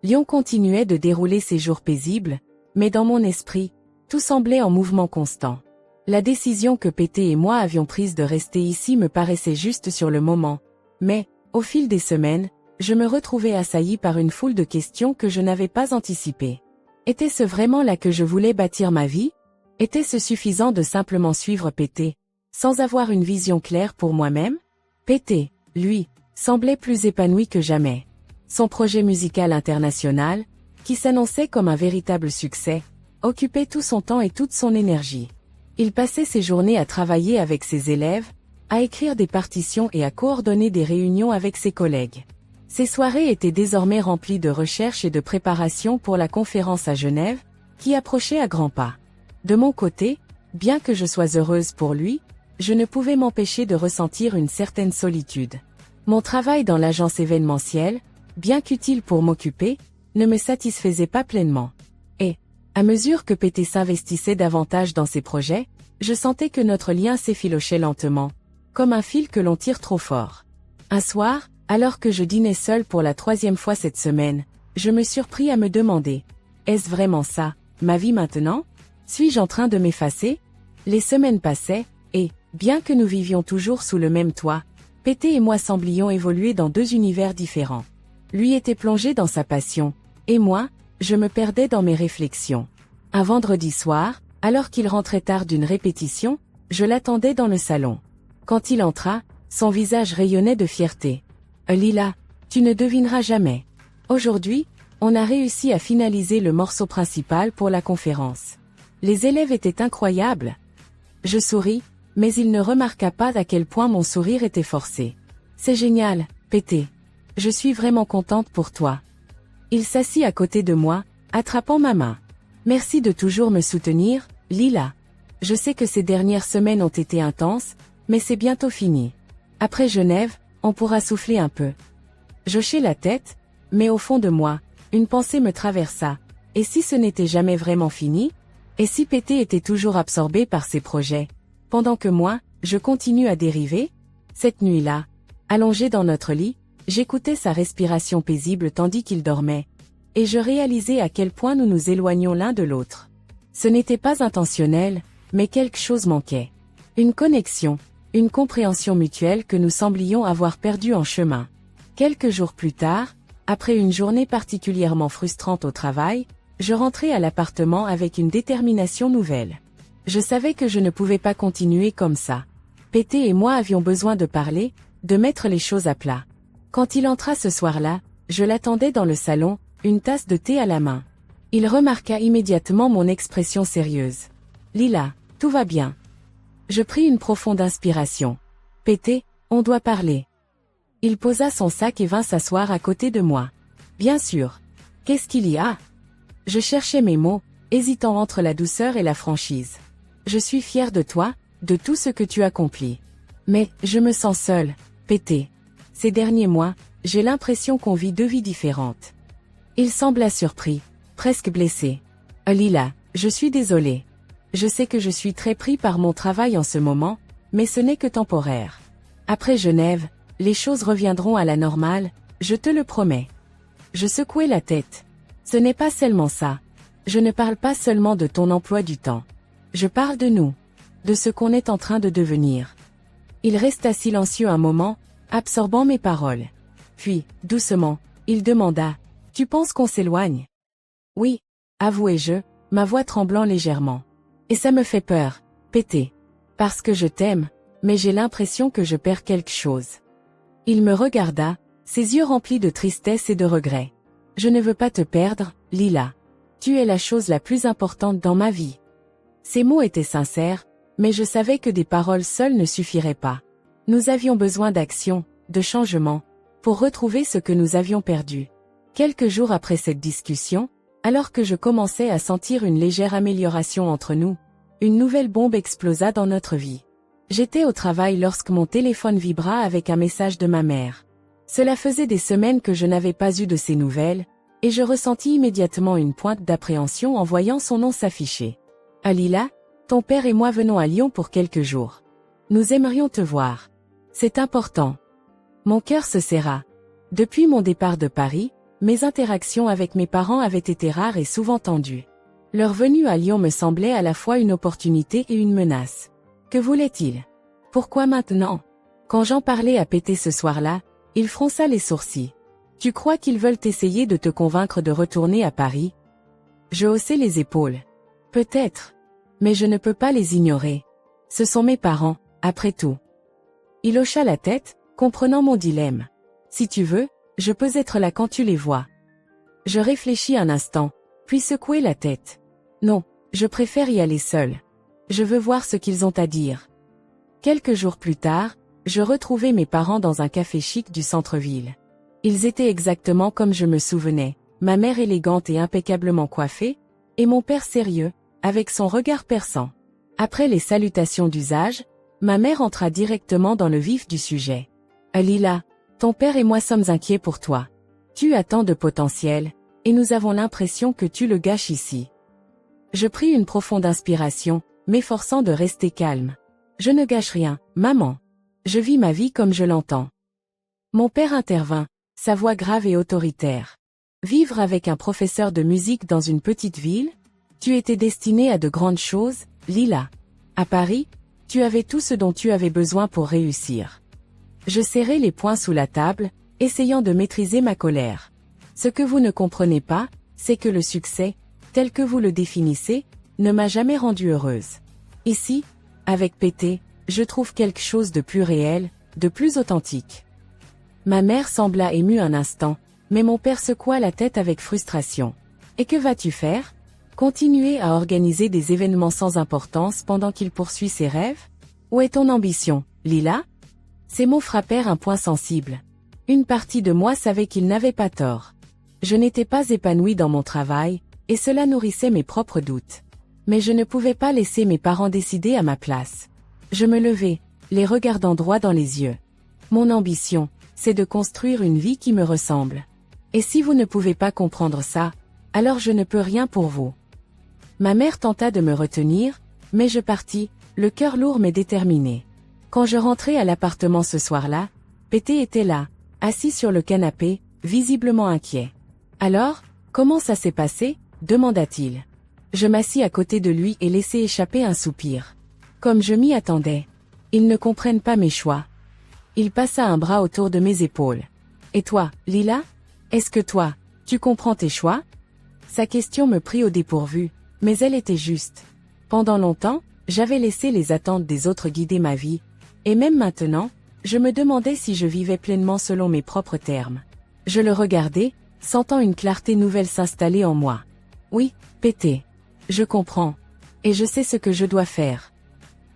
Lyon continuait de dérouler ses jours paisibles, mais dans mon esprit, tout semblait en mouvement constant. La décision que Pété et moi avions prise de rester ici me paraissait juste sur le moment, mais, au fil des semaines, je me retrouvais assailli par une foule de questions que je n'avais pas anticipées. Était-ce vraiment là que je voulais bâtir ma vie? Était-ce suffisant de simplement suivre Pété, sans avoir une vision claire pour moi-même? Pété, lui, semblait plus épanoui que jamais. Son projet musical international, qui s'annonçait comme un véritable succès, occupait tout son temps et toute son énergie. Il passait ses journées à travailler avec ses élèves, à écrire des partitions et à coordonner des réunions avec ses collègues. Ses soirées étaient désormais remplies de recherches et de préparations pour la conférence à Genève, qui approchait à grands pas. De mon côté, bien que je sois heureuse pour lui, je ne pouvais m'empêcher de ressentir une certaine solitude. Mon travail dans l'agence événementielle, bien qu'utile pour m'occuper, ne me satisfaisait pas pleinement. Et, à mesure que Pété s'investissait davantage dans ses projets, je sentais que notre lien s'effilochait lentement, comme un fil que l'on tire trop fort. Un soir, alors que je dînais seul pour la 3e fois cette semaine, je me surpris à me demander, est-ce vraiment ça, ma vie maintenant? Suis-je en train de m'effacer? Les semaines passaient, et, bien que nous vivions toujours sous le même toit, Pété et moi semblions évoluer dans 2 univers différents. Lui était plongé dans sa passion, et moi, je me perdais dans mes réflexions. Un vendredi soir, alors qu'il rentrait tard d'une répétition, je l'attendais dans le salon. Quand il entra, son visage rayonnait de fierté. « Lila, tu ne devineras jamais. Aujourd'hui, on a réussi à finaliser le morceau principal pour la conférence. Les élèves étaient incroyables. » Je souris, mais il ne remarqua pas à quel point mon sourire était forcé. « C'est génial, Pété. Je suis vraiment contente pour toi. » Il s'assit à côté de moi, attrapant ma main. « Merci de toujours me soutenir, Lila. Je sais que ces dernières semaines ont été intenses, mais c'est bientôt fini. Après Genève, on pourra souffler un peu. » J'hochai la tête, mais au fond de moi, une pensée me traversa. Et si ce n'était jamais vraiment fini? Et si Pété était toujours absorbé par ses projets, pendant que moi, je continue à dériver? Cette nuit-là, allongé dans notre lit, j'écoutais sa respiration paisible tandis qu'il dormait. et je réalisais à quel point nous nous éloignions l'un de l'autre. Ce n'était pas intentionnel, mais quelque chose manquait. Une connexion, une compréhension mutuelle que nous semblions avoir perdue en chemin. Quelques jours plus tard, après une journée particulièrement frustrante au travail, je rentrais à l'appartement avec une détermination nouvelle. Je savais que je ne pouvais pas continuer comme ça. Pété et moi avions besoin de parler, de mettre les choses à plat. Quand il entra ce soir-là, je l'attendais dans le salon, une tasse de thé à la main. Il remarqua immédiatement mon expression sérieuse. « Lila, tout va bien. » Je pris une profonde inspiration. « Pété, on doit parler. » Il posa son sac et vint s'asseoir à côté de moi. « Bien sûr. Qu'est-ce qu'il y a ?» Je cherchais mes mots, hésitant entre la douceur et la franchise. « Je suis fière de toi, de tout ce que tu accomplis. Mais, je me sens seule, Pété. Ces derniers mois, j'ai l'impression qu'on vit deux vies différentes. » Il sembla surpris, presque blessé. « Lila, je suis désolée. Je sais que je suis très pris par mon travail en ce moment, mais ce n'est que temporaire. Après Genève, les choses reviendront à la normale, je te le promets. » Je secouai la tête. « Ce n'est pas seulement ça. Je ne parle pas seulement de ton emploi du temps. Je parle de nous. De ce qu'on est en train de devenir. » Il resta silencieux un moment, absorbant mes paroles. Puis, doucement, il demanda, « Tu penses qu'on s'éloigne ?» « Oui, avouai-je, ma voix tremblant légèrement. Et ça me fait peur, Pété. Parce que je t'aime, mais j'ai l'impression que je perds quelque chose. » Il me regarda, ses yeux remplis de tristesse et de regret. « Je ne veux pas te perdre, Lila. Tu es la chose la plus importante dans ma vie. » Ces mots étaient sincères, mais je savais que des paroles seules ne suffiraient pas. Nous avions besoin d'action, de changement, pour retrouver ce que nous avions perdu. Quelques jours après cette discussion, alors que je commençais à sentir une légère amélioration entre nous, une nouvelle bombe explosa dans notre vie. J'étais au travail lorsque mon téléphone vibra avec un message de ma mère. Cela faisait des semaines que je n'avais pas eu de ses nouvelles, et je ressentis immédiatement une pointe d'appréhension en voyant son nom s'afficher. « Lila, ton père et moi venons à Lyon pour quelques jours. Nous aimerions te voir. C'est important. » Mon cœur se serra. Depuis mon départ de Paris, mes interactions avec mes parents avaient été rares et souvent tendues. Leur venue à Lyon me semblait à la fois une opportunité et une menace. Que voulait-il? Pourquoi maintenant? Quand j'en parlais à Pété ce soir-là, il fronça les sourcils. « Tu crois qu'ils veulent essayer de te convaincre de retourner à Paris? » Je haussai les épaules. « Peut-être. Mais je ne peux pas les ignorer. Ce sont mes parents, après tout. » Il hocha la tête, comprenant mon dilemme. « Si tu veux, je peux être là quand tu les vois. » Je réfléchis un instant, puis secouai la tête. « Non, je préfère y aller seule. Je veux voir ce qu'ils ont à dire. » Quelques jours plus tard, je retrouvai mes parents dans un café chic du centre-ville. Ils étaient exactement comme je me souvenais, ma mère élégante et impeccablement coiffée, et mon père sérieux, avec son regard perçant. Après les salutations d'usage, ma mère entra directement dans le vif du sujet. « Lila, ton père et moi sommes inquiets pour toi. Tu as tant de potentiel, et nous avons l'impression que tu le gâches ici. » Je pris une profonde inspiration, m'efforçant de rester calme. « Je ne gâche rien, maman. Je vis ma vie comme je l'entends. » Mon père intervint, sa voix grave et autoritaire. « Vivre avec un professeur de musique dans une petite ville? Tu étais destinée à de grandes choses, Lila. À Paris, tu avais tout ce dont tu avais besoin pour réussir. » Je serrai les poings sous la table, essayant de maîtriser ma colère. Ce que vous ne comprenez pas, c'est que le succès, tel que vous le définissez, ne m'a jamais rendue heureuse. Ici, avec Pété, je trouve quelque chose de plus réel, de plus authentique. Ma mère sembla émue un instant, mais mon père secoua la tête avec frustration. « Et que vas-tu faire? Continuer à organiser des événements sans importance pendant qu'il poursuit ses rêves? Où est ton ambition, Lila ?» Ces mots frappèrent un point sensible. Une partie de moi savait qu'il n'avait pas tort. Je n'étais pas épanouie dans mon travail, et cela nourrissait mes propres doutes. Mais je ne pouvais pas laisser mes parents décider à ma place. Je me levai, les regardant droit dans les yeux. Mon ambition, c'est de construire une vie qui me ressemble. Et si vous ne pouvez pas comprendre ça, alors je ne peux rien pour vous. Ma mère tenta de me retenir, mais je partis, le cœur lourd mais déterminé. Quand je rentrai à l'appartement ce soir-là, Pété était là, assis sur le canapé, visiblement inquiet. « Alors, Comment ça s'est passé? Demanda-t-il. Je m'assis à côté de lui et laissai échapper un soupir. Comme je m'y attendais. Ils ne comprennent pas mes choix. Il passa un bras autour de mes épaules. Et toi, Lila? Est-ce que toi, tu comprends tes choix? Sa question me prit au dépourvu, mais elle était juste. Pendant longtemps, j'avais laissé les attentes des autres guider ma vie, et même maintenant, je me demandais si je vivais pleinement selon mes propres termes. Je le regardais, sentant une clarté nouvelle s'installer en moi. Oui, Pété. Je comprends. Et je sais ce que je dois faire.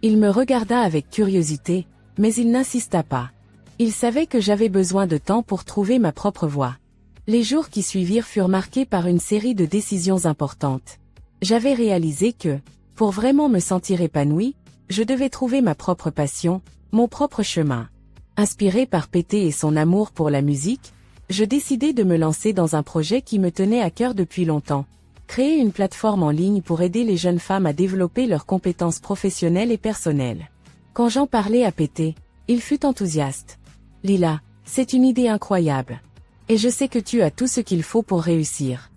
Il me regarda avec curiosité, mais il n'insista pas. Il savait que j'avais besoin de temps pour trouver ma propre voie. Les jours qui suivirent furent marqués par une série de décisions importantes. J'avais réalisé que, pour vraiment me sentir épanouie, je devais trouver ma propre passion, mon propre chemin. Inspiré par Pété et son amour pour la musique, je décidai de me lancer dans un projet qui me tenait à cœur depuis longtemps. Créer une plateforme en ligne pour aider les jeunes femmes à développer leurs compétences professionnelles et personnelles. Quand j'en parlais à Pété, il fut enthousiaste. Lila, c'est une idée incroyable. Et je sais que tu as tout ce qu'il faut pour réussir.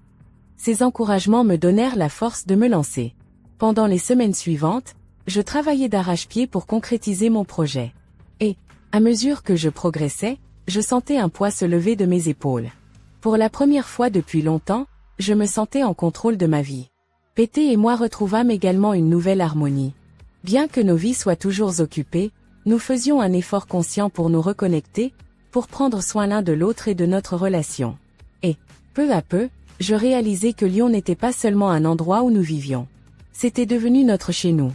Ces encouragements me donnèrent la force de me lancer. Pendant les semaines suivantes, je travaillais d'arrache-pied pour concrétiser mon projet. Et, à mesure que je progressais, je sentais un poids se lever de mes épaules. Pour la première fois depuis longtemps, je me sentais en contrôle de ma vie. Pété et moi retrouvâmes également une nouvelle harmonie. Bien que nos vies soient toujours occupées, nous faisions un effort conscient pour nous reconnecter, pour prendre soin l'un de l'autre et de notre relation. Et, peu à peu, je réalisais que Lyon n'était pas seulement un endroit où nous vivions. C'était devenu notre chez-nous.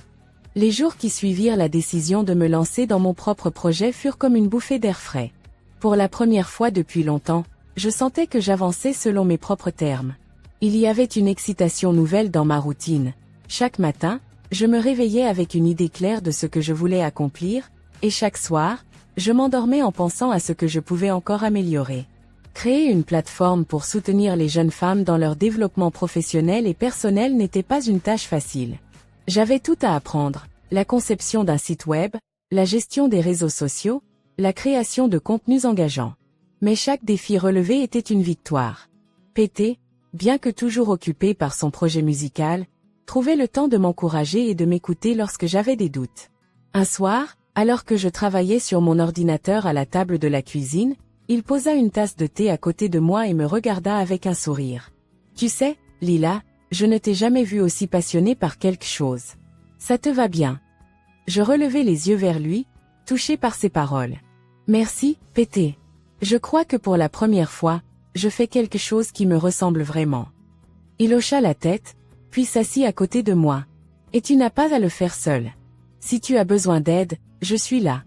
Les jours qui suivirent la décision de me lancer dans mon propre projet furent comme une bouffée d'air frais. Pour la première fois depuis longtemps, je sentais que j'avançais selon mes propres termes. Il y avait une excitation nouvelle dans ma routine. Chaque matin, je me réveillais avec une idée claire de ce que je voulais accomplir, et chaque soir, je m'endormais en pensant à ce que je pouvais encore améliorer. Créer une plateforme pour soutenir les jeunes femmes dans leur développement professionnel et personnel n'était pas une tâche facile. J'avais tout à apprendre, la conception d'un site web, la gestion des réseaux sociaux, la création de contenus engageants. Mais chaque défi relevé était une victoire. Pété, bien que toujours occupé par son projet musical, trouvait le temps de m'encourager et de m'écouter lorsque j'avais des doutes. Un soir, alors que je travaillais sur mon ordinateur à la table de la cuisine, il posa une tasse de thé à côté de moi et me regarda avec un sourire. Tu sais, Lila, je ne t'ai jamais vue aussi passionnée par quelque chose. Ça te va bien. Je relevai les yeux vers lui, touché par ses paroles. Merci, Pété. Je crois que pour la première fois, je fais quelque chose qui me ressemble vraiment. Il hocha la tête, puis s'assit à côté de moi. Et tu n'as pas à le faire seul. Si tu as besoin d'aide, je suis là.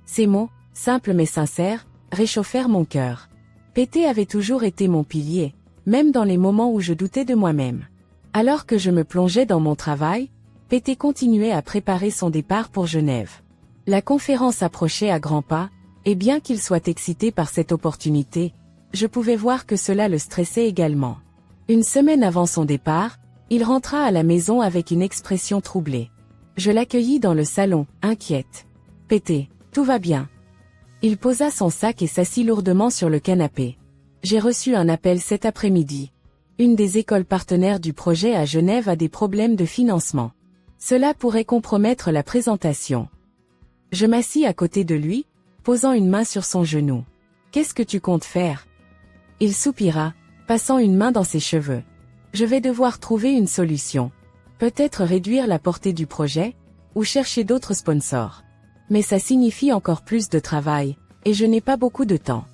Ces mots, simples mais sincères, réchauffèrent mon cœur. Pété avait toujours été mon pilier, même dans les moments où je doutais de moi-même. Alors que je me plongeais dans mon travail, Pété continuait à préparer son départ pour Genève. La conférence approchait à grands pas, et bien qu'il soit excité par cette opportunité, je pouvais voir que cela le stressait également. Une semaine avant son départ, il rentra à la maison avec une expression troublée. Je l'accueillis dans le salon, inquiète. « Pété, tout va bien. » Il posa son sac et s'assit lourdement sur le canapé. « J'ai reçu un appel cet après-midi. Une des écoles partenaires du projet à Genève a des problèmes de financement. Cela pourrait compromettre la présentation. » Je m'assis à côté de lui, posant une main sur son genou. « Qu'est-ce que tu comptes faire ?» Il soupira, passant une main dans ses cheveux. « Je vais devoir trouver une solution. Peut-être réduire la portée du projet, ou chercher d'autres sponsors. Mais ça signifie encore plus de travail, et je n'ai pas beaucoup de temps. »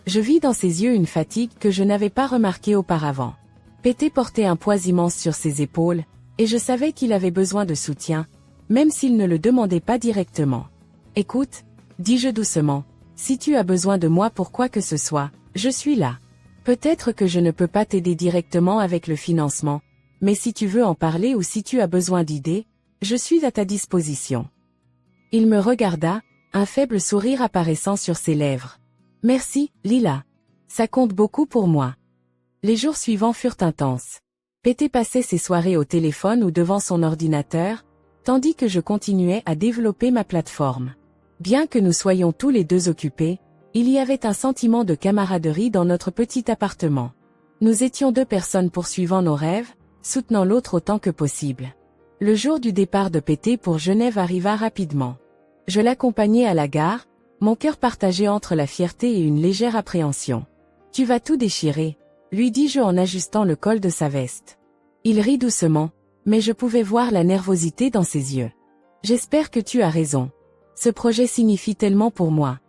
Je vis dans ses yeux une fatigue que je n'avais pas remarquée auparavant. Pété portait un poids immense sur ses épaules, et je savais qu'il avait besoin de soutien, même s'il ne le demandait pas directement. « Écoute, dis-je doucement, si tu as besoin de moi pour quoi que ce soit, je suis là. Peut-être que je ne peux pas t'aider directement avec le financement, mais si tu veux en parler ou si tu as besoin d'idées, je suis à ta disposition. » Il me regarda, un faible sourire apparaissant sur ses lèvres. « Merci, Lila. Ça compte beaucoup pour moi. » Les jours suivants furent intenses. Pété passait ses soirées au téléphone ou devant son ordinateur, tandis que je continuais à développer ma plateforme. Bien que nous soyons tous les deux occupés, il y avait un sentiment de camaraderie dans notre petit appartement. Nous étions 2 personnes poursuivant nos rêves, soutenant l'autre autant que possible. Le jour du départ de Pété pour Genève arriva rapidement. Je l'accompagnai à la gare, mon cœur partagé entre la fierté et une légère appréhension. « Tu vas tout déchirer », lui dis-je en ajustant le col de sa veste. Il rit doucement, mais je pouvais voir la nervosité dans ses yeux. « J'espère que tu as raison. Ce projet signifie tellement pour moi. »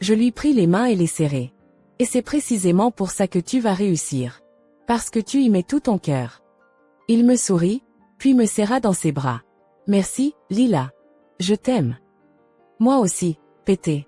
Je lui pris les mains et les serrai. « Et c'est précisément pour ça que tu vas réussir. Parce que tu y mets tout ton cœur. » Il me sourit, puis me serra dans ses bras. « Merci, Lila. Je t'aime. » Moi aussi, Pété.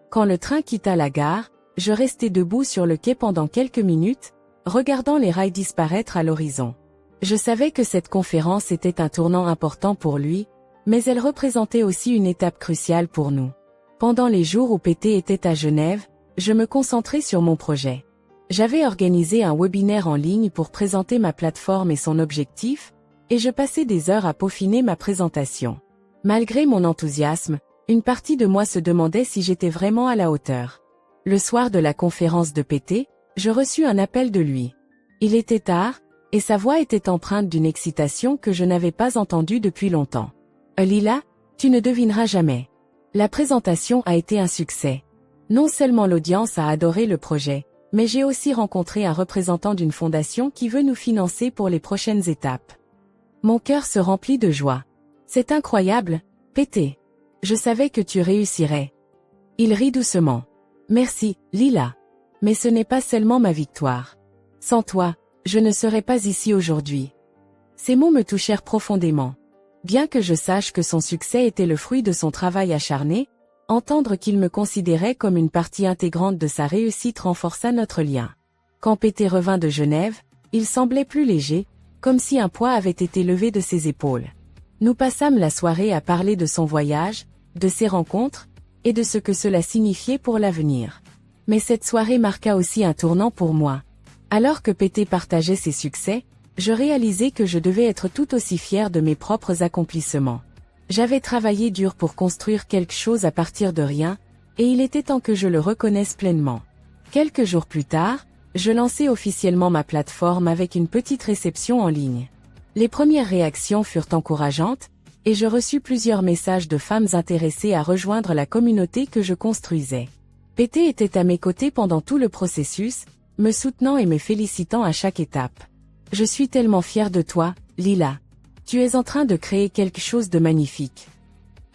Quand le train quitta la gare, je restai debout sur le quai pendant quelques minutes, regardant les rails disparaître à l'horizon. Je savais que cette conférence était un tournant important pour lui, mais elle représentait aussi une étape cruciale pour nous. Pendant les jours où Pété était à Genève, je me concentrais sur mon projet. J'avais organisé un webinaire en ligne pour présenter ma plateforme et son objectif, et je passais des heures à peaufiner ma présentation. Malgré mon enthousiasme, une partie de moi se demandait si j'étais vraiment à la hauteur. Le soir de la conférence de Pété, je reçus un appel de lui. Il était tard, et sa voix était empreinte d'une excitation que je n'avais pas entendue depuis longtemps. « Lila, tu ne devineras jamais. La présentation a été un succès. Non seulement l'audience a adoré le projet, mais j'ai aussi rencontré un représentant d'une fondation qui veut nous financer pour les prochaines étapes. » Mon cœur se remplit de joie. « C'est incroyable, Pété. Je savais que tu réussirais. » Il rit doucement. « Merci, Lila. Mais ce n'est pas seulement ma victoire. Sans toi, je ne serais pas ici aujourd'hui. » Ces mots me touchèrent profondément. Bien que je sache que son succès était le fruit de son travail acharné, entendre qu'il me considérait comme une partie intégrante de sa réussite renforça notre lien. Quand Pété revint de Genève, il semblait plus léger, comme si un poids avait été levé de ses épaules. Nous passâmes la soirée à parler de son voyage, de ses rencontres, et de ce que cela signifiait pour l'avenir. Mais cette soirée marqua aussi un tournant pour moi. Alors que Pété partageait ses succès, je réalisai que je devais être tout aussi fier de mes propres accomplissements. J'avais travaillé dur pour construire quelque chose à partir de rien, et il était temps que je le reconnaisse pleinement. Quelques jours plus tard, je lançai officiellement ma plateforme avec une petite réception en ligne. Les premières réactions furent encourageantes, et je reçus plusieurs messages de femmes intéressées à rejoindre la communauté que je construisais. Pété était à mes côtés pendant tout le processus, me soutenant et me félicitant à chaque étape. « Je suis tellement fière de toi, Lila. Tu es en train de créer quelque chose de magnifique. »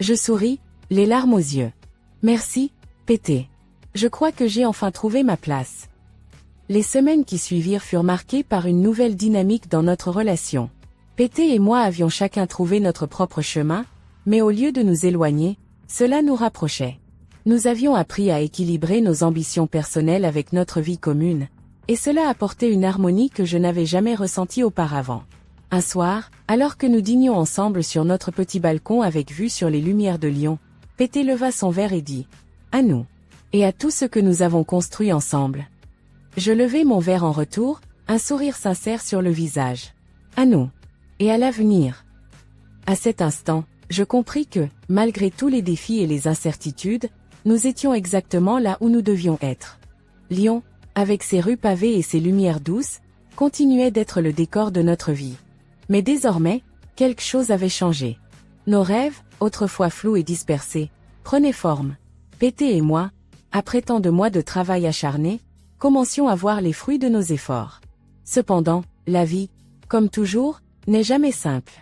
Je souris, les larmes aux yeux. « Merci, Pété. Je crois que j'ai enfin trouvé ma place. » Les semaines qui suivirent furent marquées par une nouvelle dynamique dans notre relation. Pété et moi avions chacun trouvé notre propre chemin, mais au lieu de nous éloigner, cela nous rapprochait. Nous avions appris à équilibrer nos ambitions personnelles avec notre vie commune, et cela apportait une harmonie que je n'avais jamais ressentie auparavant. Un soir, alors que nous dînions ensemble sur notre petit balcon avec vue sur les lumières de Lyon, Pété leva son verre et dit « À nous. Et à tout ce que nous avons construit ensemble. » Je levai mon verre en retour, un sourire sincère sur le visage. « À nous. Et à l'avenir. » À cet instant, je compris que, malgré tous les défis et les incertitudes, nous étions exactement là où nous devions être. Lyon, avec ses rues pavées et ses lumières douces, continuait d'être le décor de notre vie. Mais désormais, quelque chose avait changé. Nos rêves, autrefois flous et dispersés, prenaient forme. Pété et moi, après tant de mois de travail acharné, commencions à voir les fruits de nos efforts. Cependant, la vie, comme toujours, n'est jamais simple.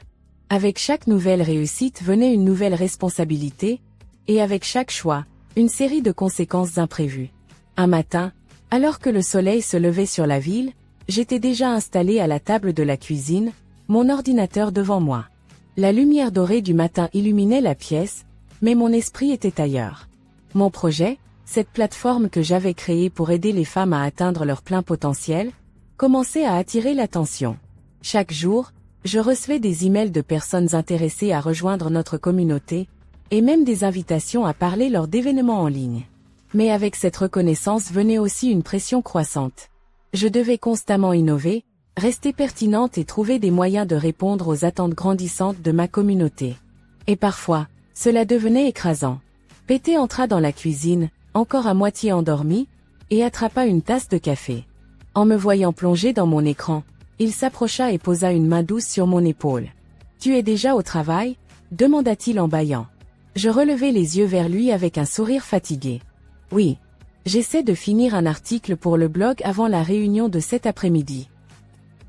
Avec chaque nouvelle réussite venait une nouvelle responsabilité, et avec chaque choix, une série de conséquences imprévues. Un matin, alors que le soleil se levait sur la ville, j'étais déjà installé à la table de la cuisine, mon ordinateur devant moi. La lumière dorée du matin illuminait la pièce, mais mon esprit était ailleurs. Mon projet, cette plateforme que j'avais créée pour aider les femmes à atteindre leur plein potentiel, commençait à attirer l'attention. Chaque jour, je recevais des emails de personnes intéressées à rejoindre notre communauté, et même des invitations à parler lors d'événements en ligne. Mais avec cette reconnaissance venait aussi une pression croissante. Je devais constamment innover, rester pertinente et trouver des moyens de répondre aux attentes grandissantes de ma communauté. Et parfois, cela devenait écrasant. Pété entra dans la cuisine, encore à moitié endormi, et attrapa une tasse de café. En me voyant plonger dans mon écran, il s'approcha et posa une main douce sur mon épaule. « Tu es déjà au travail ?» demanda-t-il en bâillant. Je relevai les yeux vers lui avec un sourire fatigué. « Oui. J'essaie de finir un article pour le blog avant la réunion de cet après-midi. »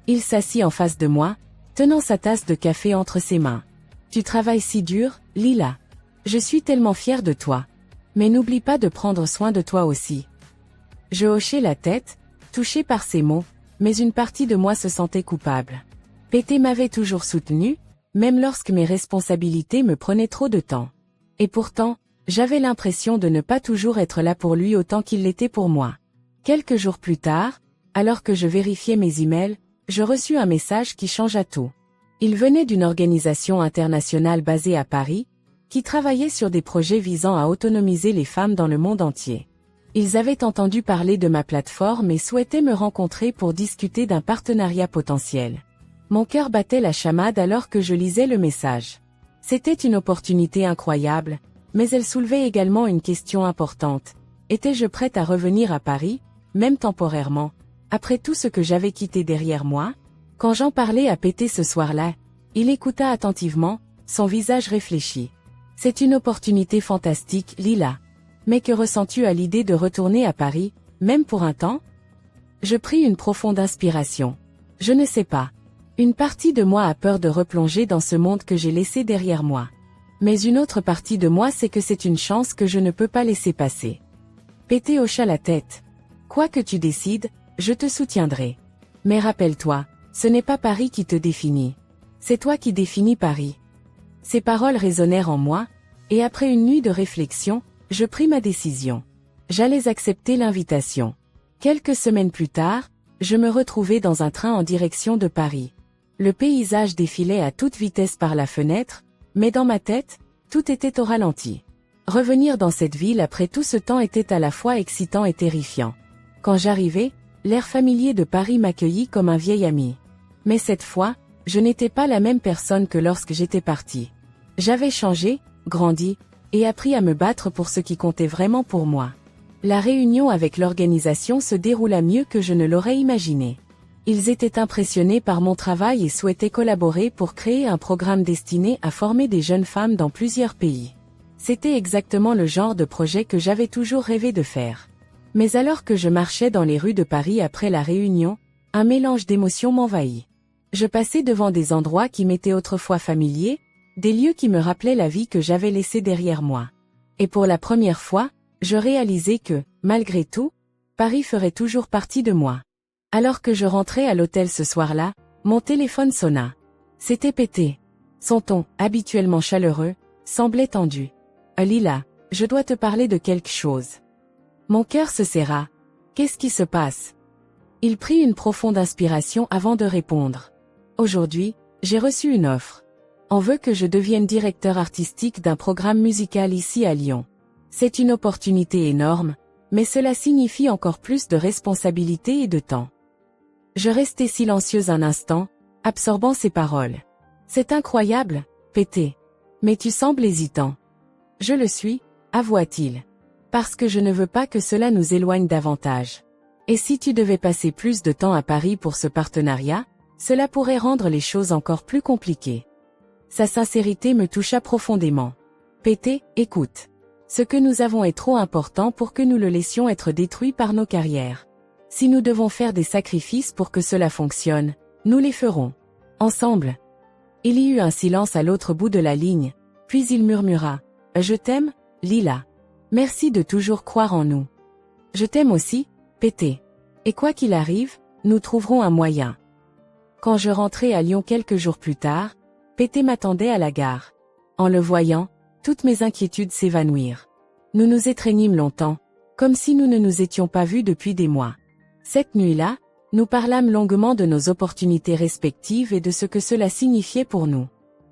Il s'assit en face de moi, tenant sa tasse de café entre ses mains. « Tu travailles si dur, Lila. Je suis tellement fière de toi. Mais n'oublie pas de prendre soin de toi aussi. » Je hochai la tête, touché par ces mots, mais une partie de moi se sentait coupable. Pété m'avait toujours soutenu, même lorsque mes responsabilités me prenaient trop de temps. Et pourtant, j'avais l'impression de ne pas toujours être là pour lui autant qu'il l'était pour moi. Quelques jours plus tard, alors que je vérifiais mes emails, je reçus un message qui changea tout. Il venait d'une organisation internationale basée à Paris, qui travaillait sur des projets visant à autonomiser les femmes dans le monde entier. Ils avaient entendu parler de ma plateforme et souhaitaient me rencontrer pour discuter d'un partenariat potentiel. Mon cœur battait la chamade alors que je lisais le message. C'était une opportunité incroyable, mais elle soulevait également une question importante. Étais-je prête à revenir à Paris, même temporairement, après tout ce que j'avais quitté derrière moi? Quand j'en parlais à Pété ce soir-là, il écouta attentivement, son visage réfléchi. « C'est une opportunité fantastique, Lila. Mais que ressens-tu à l'idée de retourner à Paris, même pour un temps ?» Je pris une profonde inspiration. Je ne sais pas. Une partie de moi a peur de replonger dans ce monde que j'ai laissé derrière moi. Mais une autre partie de moi sait que c'est une chance que je ne peux pas laisser passer. Pété hocha la tête. « Quoi que tu décides, je te soutiendrai. Mais rappelle-toi, ce n'est pas Paris qui te définit. C'est toi qui définis Paris. » Ces paroles résonnèrent en moi, et après une nuit de réflexion, je pris ma décision. J'allais accepter l'invitation. Quelques semaines plus tard, je me retrouvais dans un train en direction de Paris. Le paysage défilait à toute vitesse par la fenêtre, mais dans ma tête, tout était au ralenti. Revenir dans cette ville après tout ce temps était à la fois excitant et terrifiant. Quand j'arrivai, l'air familier de Paris m'accueillit comme un vieil ami. Mais cette fois, je n'étais pas la même personne que lorsque j'étais parti. J'avais changé, grandi, et appris à me battre pour ce qui comptait vraiment pour moi. La réunion avec l'organisation se déroula mieux que je ne l'aurais imaginé. Ils étaient impressionnés par mon travail et souhaitaient collaborer pour créer un programme destiné à former des jeunes femmes dans plusieurs pays. C'était exactement le genre de projet que j'avais toujours rêvé de faire. Mais alors que je marchais dans les rues de Paris après la réunion, un mélange d'émotions m'envahit. Je passais devant des endroits qui m'étaient autrefois familiers, des lieux qui me rappelaient la vie que j'avais laissée derrière moi. Et pour la première fois, je réalisais que, malgré tout, Paris ferait toujours partie de moi. Alors que je rentrais à l'hôtel ce soir-là, mon téléphone sonna. C'était Pété. Son ton, habituellement chaleureux, semblait tendu. « Lila, je dois te parler de quelque chose. » Mon cœur se serra. « Qu'est-ce qui se passe ?» Il prit une profonde inspiration avant de répondre. « Aujourd'hui, j'ai reçu une offre. On veut que je devienne directeur artistique d'un programme musical ici à Lyon. C'est une opportunité énorme, mais cela signifie encore plus de responsabilités et de temps. » Je restai silencieuse un instant, absorbant ces paroles. « C'est incroyable, Pété. Mais tu sembles hésitant. »« Je le suis, » avoua-t-il. « Parce que je ne veux pas que cela nous éloigne davantage. Et si tu devais passer plus de temps à Paris pour ce partenariat, cela pourrait rendre les choses encore plus compliquées. » Sa sincérité me toucha profondément. « Pété, écoute. Ce que nous avons est trop important pour que nous le laissions être détruit par nos carrières. Si nous devons faire des sacrifices pour que cela fonctionne, nous les ferons. Ensemble. » Il y eut un silence à l'autre bout de la ligne, puis il murmura « Je t'aime, Lila. Merci de toujours croire en nous. »« Je t'aime aussi, Pété. Et quoi qu'il arrive, nous trouverons un moyen. » Quand je rentrai à Lyon quelques jours plus tard, Pété m'attendait à la gare. En le voyant, toutes mes inquiétudes s'évanouirent. Nous nous étreignîmes longtemps, comme si nous ne nous étions pas vus depuis des mois. Cette nuit-là, nous parlâmes longuement de nos opportunités respectives et de ce que cela signifiait pour nous.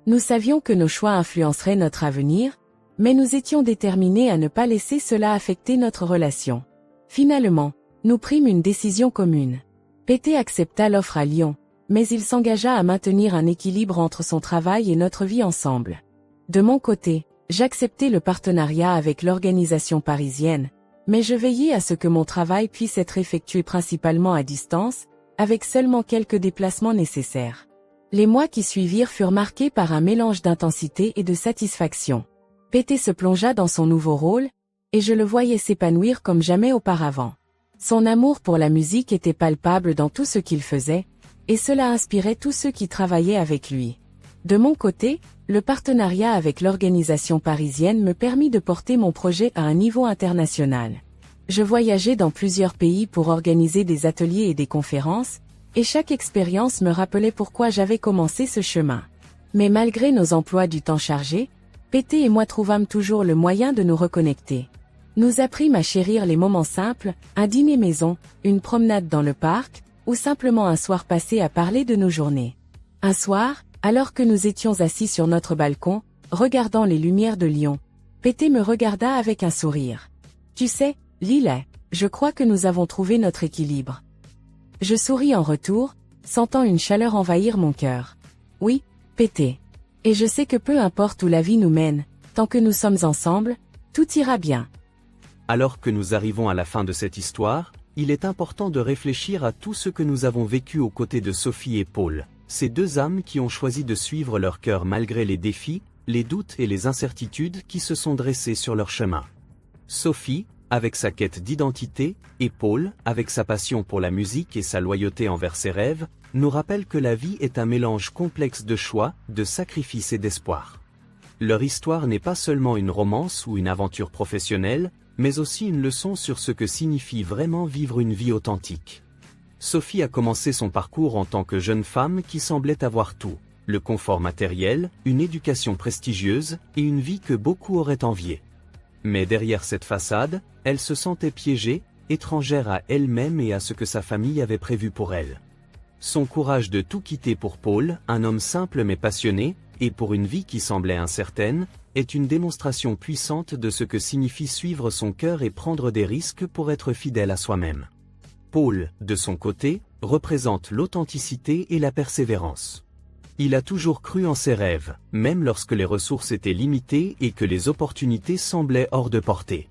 Nous savions que nos choix influenceraient notre avenir, mais nous étions déterminés à ne pas laisser cela affecter notre relation. Finalement, nous prîmes une décision commune. Pété accepta l'offre à Lyon, mais il s'engagea à maintenir un équilibre entre son travail et notre vie ensemble. De mon côté, j'acceptai le partenariat avec l'organisation parisienne, Mais je veillais à ce que mon travail puisse être effectué principalement à distance, avec seulement quelques déplacements nécessaires. Les mois qui suivirent furent marqués par un mélange d'intensité et de satisfaction. Pété se plongea dans son nouveau rôle, et je le voyais s'épanouir comme jamais auparavant. Son amour pour la musique était palpable dans tout ce qu'il faisait, et cela inspirait tous ceux qui travaillaient avec lui. De mon côté, le partenariat avec l'organisation parisienne me permit de porter mon projet à un niveau international. Je voyageais dans plusieurs pays pour organiser des ateliers et des conférences, et chaque expérience me rappelait pourquoi j'avais commencé ce chemin. Mais malgré nos emplois du temps chargés, Pété et moi trouvâmes toujours le moyen de nous reconnecter. Nous apprîmes à chérir les moments simples, un dîner maison, une promenade dans le parc, ou simplement un soir passé à parler de nos journées. Un soir, alors que nous étions assis sur notre balcon, regardant les lumières de Lyon, Pété me regarda avec un sourire. « Tu sais, Lillet, je crois que nous avons trouvé notre équilibre. » Je souris en retour, sentant une chaleur envahir mon cœur. « Oui, Pété. Et je sais que peu importe où la vie nous mène, tant que nous sommes ensemble, tout ira bien. » Alors que nous arrivons à la fin de cette histoire, il est important de réfléchir à tout ce que nous avons vécu aux côtés de Sophie et Paul, ces deux âmes qui ont choisi de suivre leur cœur malgré les défis, les doutes et les incertitudes qui se sont dressés sur leur chemin. Sophie, avec sa quête d'identité, et Paul, avec sa passion pour la musique et sa loyauté envers ses rêves, nous rappellent que la vie est un mélange complexe de choix, de sacrifices et d'espoir. Leur histoire n'est pas seulement une romance ou une aventure professionnelle, mais aussi une leçon sur ce que signifie vraiment vivre une vie authentique. Sophie a commencé son parcours en tant que jeune femme qui semblait avoir tout, le confort matériel, une éducation prestigieuse et une vie que beaucoup auraient enviée. Mais derrière cette façade, elle se sentait piégée, étrangère à elle-même et à ce que sa famille avait prévu pour elle. Son courage de tout quitter pour Paul, un homme simple mais passionné, et pour une vie qui semblait incertaine, est une démonstration puissante de ce que signifie suivre son cœur et prendre des risques pour être fidèle à soi-même. Paul, de son côté, représente l'authenticité et la persévérance. Il a toujours cru en ses rêves, même lorsque les ressources étaient limitées et que les opportunités semblaient hors de portée.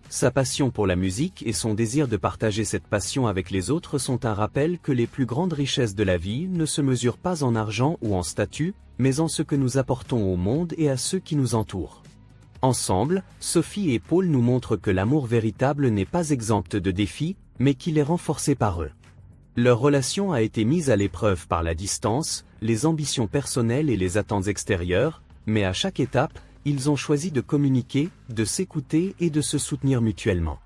Sa passion pour la musique et son désir de partager cette passion avec les autres sont un rappel que les plus grandes richesses de la vie ne se mesurent pas en argent ou en statut, mais en ce que nous apportons au monde et à ceux qui nous entourent. Ensemble, Sophie et Paul nous montrent que l'amour véritable n'est pas exempt de défis, mais qu'il est renforcé par eux. Leur relation a été mise à l'épreuve par la distance, les ambitions personnelles et les attentes extérieures, mais à chaque étape, ils ont choisi de communiquer, de s'écouter et de se soutenir mutuellement.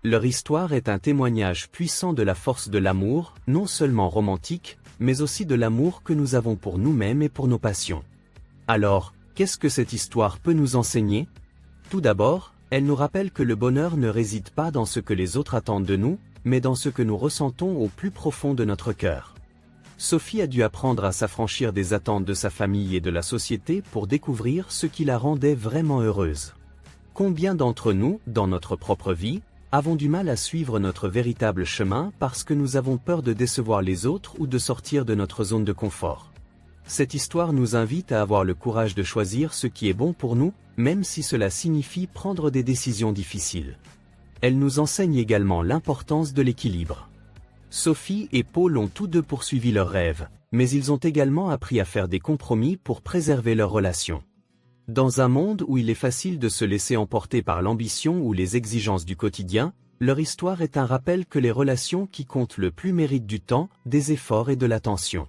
Leur histoire est un témoignage puissant de la force de l'amour, non seulement romantique, mais aussi de l'amour que nous avons pour nous-mêmes et pour nos passions. Alors, qu'est-ce que cette histoire peut nous enseigner? Tout d'abord, elle nous rappelle que le bonheur ne réside pas dans ce que les autres attendent de nous, mais dans ce que nous ressentons au plus profond de notre cœur. Sophie a dû apprendre à s'affranchir des attentes de sa famille et de la société pour découvrir ce qui la rendait vraiment heureuse. Combien d'entre nous, dans notre propre vie, avons du mal à suivre notre véritable chemin parce que nous avons peur de décevoir les autres ou de sortir de notre zone de confort? Cette histoire nous invite à avoir le courage de choisir ce qui est bon pour nous, même si cela signifie prendre des décisions difficiles. Elle nous enseigne également l'importance de l'équilibre. Sophie et Paul ont tous deux poursuivi leurs rêves, mais ils ont également appris à faire des compromis pour préserver leur relation. Dans un monde où il est facile de se laisser emporter par l'ambition ou les exigences du quotidien, leur histoire est un rappel que les relations qui comptent le plus méritent du temps, des efforts et de l'attention.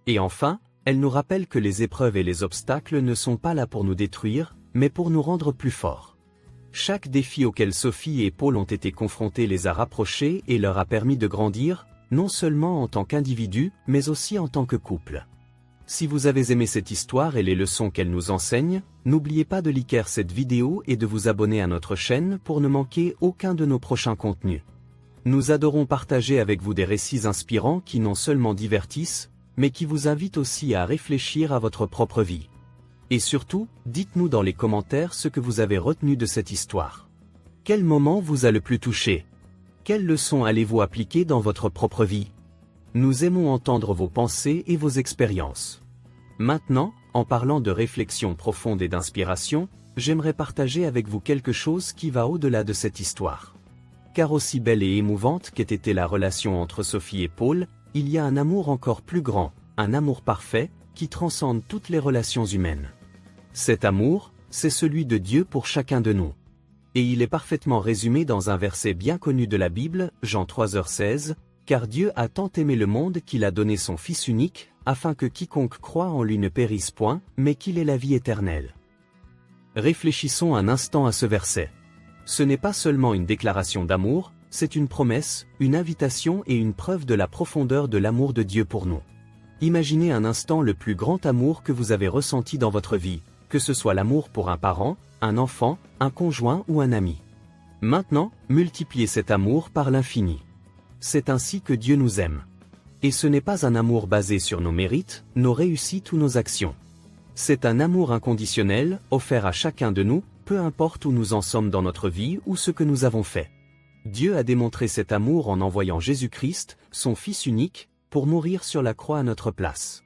Et enfin, elle nous rappelle que les épreuves et les obstacles ne sont pas là pour nous détruire, mais pour nous rendre plus forts. Chaque défi auquel Sophie et Paul ont été confrontés les a rapprochés et leur a permis de grandir, non seulement en tant qu'individus, mais aussi en tant que couple. Si vous avez aimé cette histoire et les leçons qu'elle nous enseigne, n'oubliez pas de liker cette vidéo et de vous abonner à notre chaîne pour ne manquer aucun de nos prochains contenus. Nous adorons partager avec vous des récits inspirants qui non seulement divertissent, mais qui vous invitent aussi à réfléchir à votre propre vie. Et surtout, dites-nous dans les commentaires ce que vous avez retenu de cette histoire. Quel moment vous a le plus touché? Quelles leçons allez-vous appliquer dans votre propre vie? Nous aimons entendre vos pensées et vos expériences. Maintenant, en parlant de réflexion profonde et d'inspiration, j'aimerais partager avec vous quelque chose qui va au-delà de cette histoire. car aussi belle et émouvante qu'ait été la relation entre Sophie et Paul, il y a un amour encore plus grand, un amour parfait, qui transcende toutes les relations humaines. Cet amour, c'est celui de Dieu pour chacun de nous. Et il est parfaitement résumé dans un verset bien connu de la Bible, Jean 3h16, « Car Dieu a tant aimé le monde qu'il a donné son Fils unique, afin que quiconque croit en lui ne périsse point, mais qu'il ait la vie éternelle. » Réfléchissons un instant à ce verset. Ce n'est pas seulement une déclaration d'amour, c'est une promesse, une invitation et une preuve de la profondeur de l'amour de Dieu pour nous. Imaginez un instant le plus grand amour que vous avez ressenti dans votre vie, que ce soit l'amour pour un parent, un enfant, un conjoint ou un ami. Maintenant, multipliez cet amour par l'infini. C'est ainsi que Dieu nous aime. Et ce n'est pas un amour basé sur nos mérites, nos réussites ou nos actions. C'est un amour inconditionnel, offert à chacun de nous, peu importe où nous en sommes dans notre vie ou ce que nous avons fait. Dieu a démontré cet amour en envoyant Jésus-Christ, son Fils unique, pour mourir sur la croix à notre place.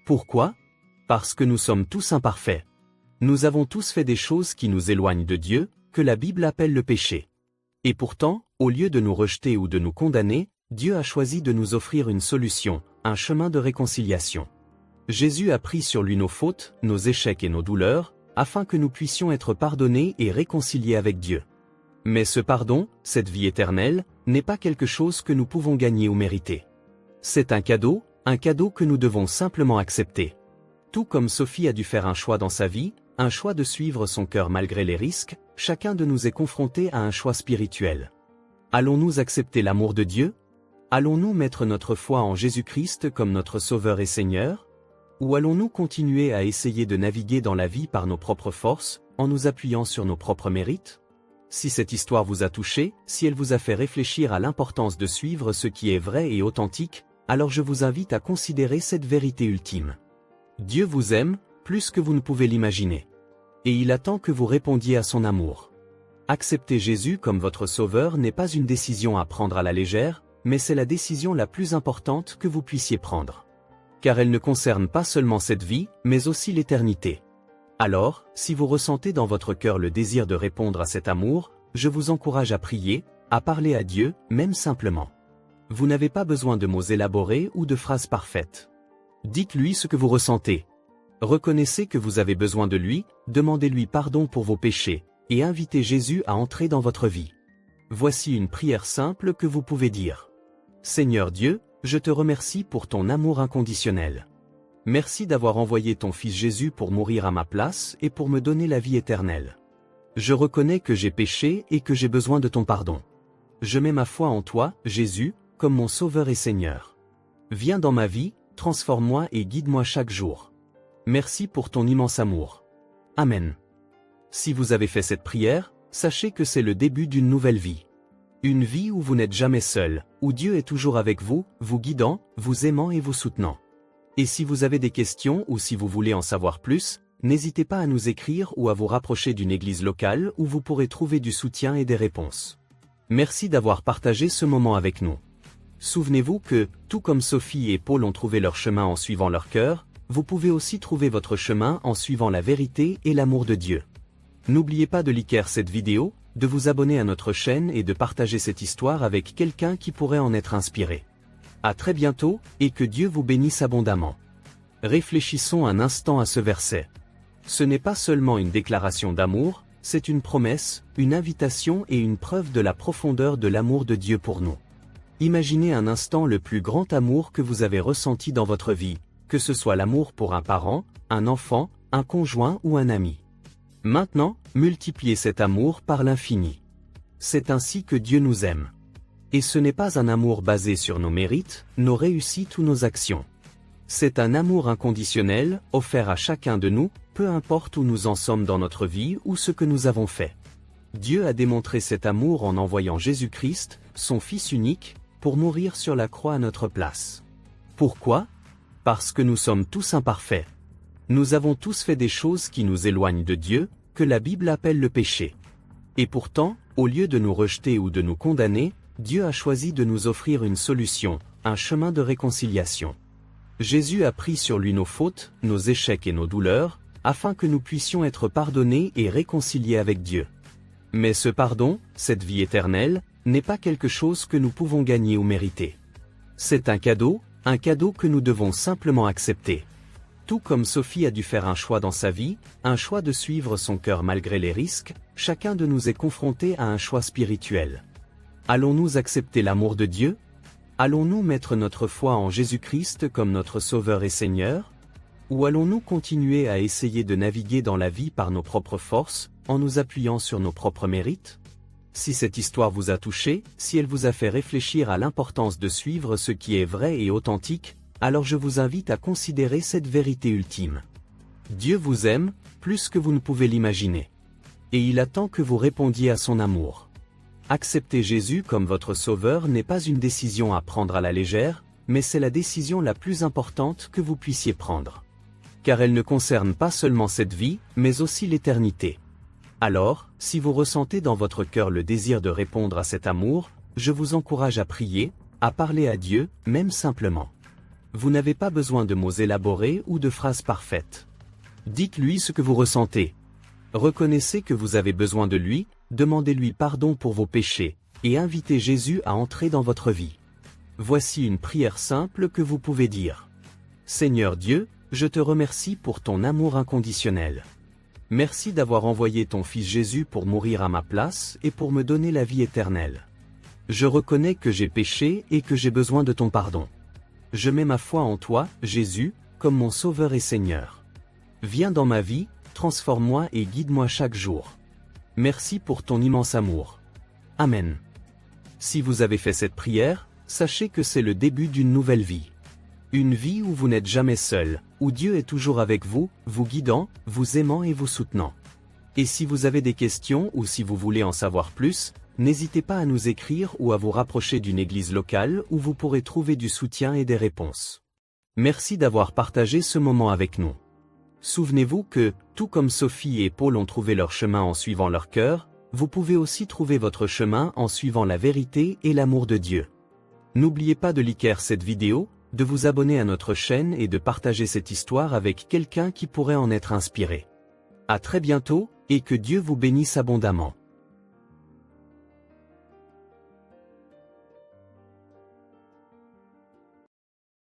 Pourquoi? Parce que nous sommes tous imparfaits. Nous avons tous fait des choses qui nous éloignent de Dieu, que la Bible appelle le péché. Et pourtant, au lieu de nous rejeter ou de nous condamner, Dieu a choisi de nous offrir une solution, un chemin de réconciliation. Jésus a pris sur lui nos fautes, nos échecs et nos douleurs, afin que nous puissions être pardonnés et réconciliés avec Dieu. Mais ce pardon, cette vie éternelle, n'est pas quelque chose que nous pouvons gagner ou mériter. C'est un cadeau que nous devons simplement accepter. Tout comme Sophie a dû faire un choix dans sa vie, un choix de suivre son cœur malgré les risques, chacun de nous est confronté à un choix spirituel. Allons-nous accepter l'amour de Dieu? Allons-nous mettre notre foi en Jésus-Christ comme notre Sauveur et Seigneur? Ou allons-nous continuer à essayer de naviguer dans la vie par nos propres forces, en nous appuyant sur nos propres mérites? Si cette histoire vous a touché, si elle vous a fait réfléchir à l'importance de suivre ce qui est vrai et authentique, alors je vous invite à considérer cette vérité ultime. Dieu vous aime, plus que vous ne pouvez l'imaginer. Et il attend que vous répondiez à son amour. Accepter Jésus comme votre Sauveur n'est pas une décision à prendre à la légère, mais c'est la décision la plus importante que vous puissiez prendre. Car elle ne concerne pas seulement cette vie, mais aussi l'éternité. Alors, si vous ressentez dans votre cœur le désir de répondre à cet amour, je vous encourage à prier, à parler à Dieu, même simplement. Vous n'avez pas besoin de mots élaborés ou de phrases parfaites. Dites-lui ce que vous ressentez. Reconnaissez que vous avez besoin de lui, demandez-lui pardon pour vos péchés, et invitez Jésus à entrer dans votre vie. Voici une prière simple que vous pouvez dire. Seigneur Dieu, je te remercie pour ton amour inconditionnel. Merci d'avoir envoyé ton Fils Jésus pour mourir à ma place et pour me donner la vie éternelle. Je reconnais que j'ai péché et que j'ai besoin de ton pardon. Je mets ma foi en toi, Jésus, comme mon Sauveur et Seigneur. Viens dans ma vie, transforme-moi et guide-moi chaque jour. Merci pour ton immense amour. Amen. Si vous avez fait cette prière, sachez que c'est le début d'une nouvelle vie. Une vie où vous n'êtes jamais seul, où Dieu est toujours avec vous, vous guidant, vous aimant et vous soutenant. Et si vous avez des questions ou si vous voulez en savoir plus, n'hésitez pas à nous écrire ou à vous rapprocher d'une église locale où vous pourrez trouver du soutien et des réponses. Merci d'avoir partagé ce moment avec nous. Souvenez-vous que, tout comme Sophie et Paul ont trouvé leur chemin en suivant leur cœur, vous pouvez aussi trouver votre chemin en suivant la vérité et l'amour de Dieu. N'oubliez pas de liker cette vidéo, de vous abonner à notre chaîne et de partager cette histoire avec quelqu'un qui pourrait en être inspiré. À très bientôt, et que Dieu vous bénisse abondamment. Réfléchissons un instant à ce verset. Ce n'est pas seulement une déclaration d'amour, c'est une promesse, une invitation et une preuve de la profondeur de l'amour de Dieu pour nous. Imaginez un instant le plus grand amour que vous avez ressenti dans votre vie, que ce soit l'amour pour un parent, un enfant, un conjoint ou un ami. Maintenant, multipliez cet amour par l'infini. C'est ainsi que Dieu nous aime. Et ce n'est pas un amour basé sur nos mérites, nos réussites ou nos actions. C'est un amour inconditionnel, offert à chacun de nous, peu importe où nous en sommes dans notre vie ou ce que nous avons fait. Dieu a démontré cet amour en envoyant Jésus-Christ, son Fils unique, pour mourir sur la croix à notre place. Pourquoi? Parce que nous sommes tous imparfaits. Nous avons tous fait des choses qui nous éloignent de Dieu, que la Bible appelle le péché. Et pourtant, au lieu de nous rejeter ou de nous condamner, Dieu a choisi de nous offrir une solution, un chemin de réconciliation. Jésus a pris sur lui nos fautes, nos échecs et nos douleurs, afin que nous puissions être pardonnés et réconciliés avec Dieu. Mais ce pardon, cette vie éternelle, n'est pas quelque chose que nous pouvons gagner ou mériter. C'est un cadeau que nous devons simplement accepter. Tout comme Sophie a dû faire un choix dans sa vie, un choix de suivre son cœur malgré les risques, chacun de nous est confronté à un choix spirituel. Allons-nous accepter l'amour de Dieu? Allons-nous mettre notre foi en Jésus-Christ comme notre Sauveur et Seigneur? Ou allons-nous continuer à essayer de naviguer dans la vie par nos propres forces, en nous appuyant sur nos propres mérites? Si cette histoire vous a touché, si elle vous a fait réfléchir à l'importance de suivre ce qui est vrai et authentique, alors je vous invite à considérer cette vérité ultime. Dieu vous aime, plus que vous ne pouvez l'imaginer. Et il attend que vous répondiez à son amour. Accepter Jésus comme votre Sauveur n'est pas une décision à prendre à la légère, mais c'est la décision la plus importante que vous puissiez prendre. Car elle ne concerne pas seulement cette vie, mais aussi l'éternité. Alors, si vous ressentez dans votre cœur le désir de répondre à cet amour, je vous encourage à prier, à parler à Dieu, même simplement. Vous n'avez pas besoin de mots élaborés ou de phrases parfaites. Dites-lui ce que vous ressentez. Reconnaissez que vous avez besoin de lui, demandez-lui pardon pour vos péchés, et invitez Jésus à entrer dans votre vie. Voici une prière simple que vous pouvez dire. Seigneur Dieu, je te remercie pour ton amour inconditionnel. Merci d'avoir envoyé ton Fils Jésus pour mourir à ma place et pour me donner la vie éternelle. Je reconnais que j'ai péché et que j'ai besoin de ton pardon. Je mets ma foi en toi, Jésus, comme mon Sauveur et Seigneur. Viens dans ma vie, transforme-moi et guide-moi chaque jour. Merci pour ton immense amour. Amen. Si vous avez fait cette prière, sachez que c'est le début d'une nouvelle vie. Une vie où vous n'êtes jamais seul, où Dieu est toujours avec vous, vous guidant, vous aimant et vous soutenant. Et si vous avez des questions ou si vous voulez en savoir plus, n'hésitez pas à nous écrire ou à vous rapprocher d'une église locale où vous pourrez trouver du soutien et des réponses. Merci d'avoir partagé ce moment avec nous. Souvenez-vous que, tout comme Sophie et Paul ont trouvé leur chemin en suivant leur cœur, vous pouvez aussi trouver votre chemin en suivant la vérité et l'amour de Dieu. N'oubliez pas de liker cette vidéo, de vous abonner à notre chaîne et de partager cette histoire avec quelqu'un qui pourrait en être inspiré. À très bientôt, et que Dieu vous bénisse abondamment.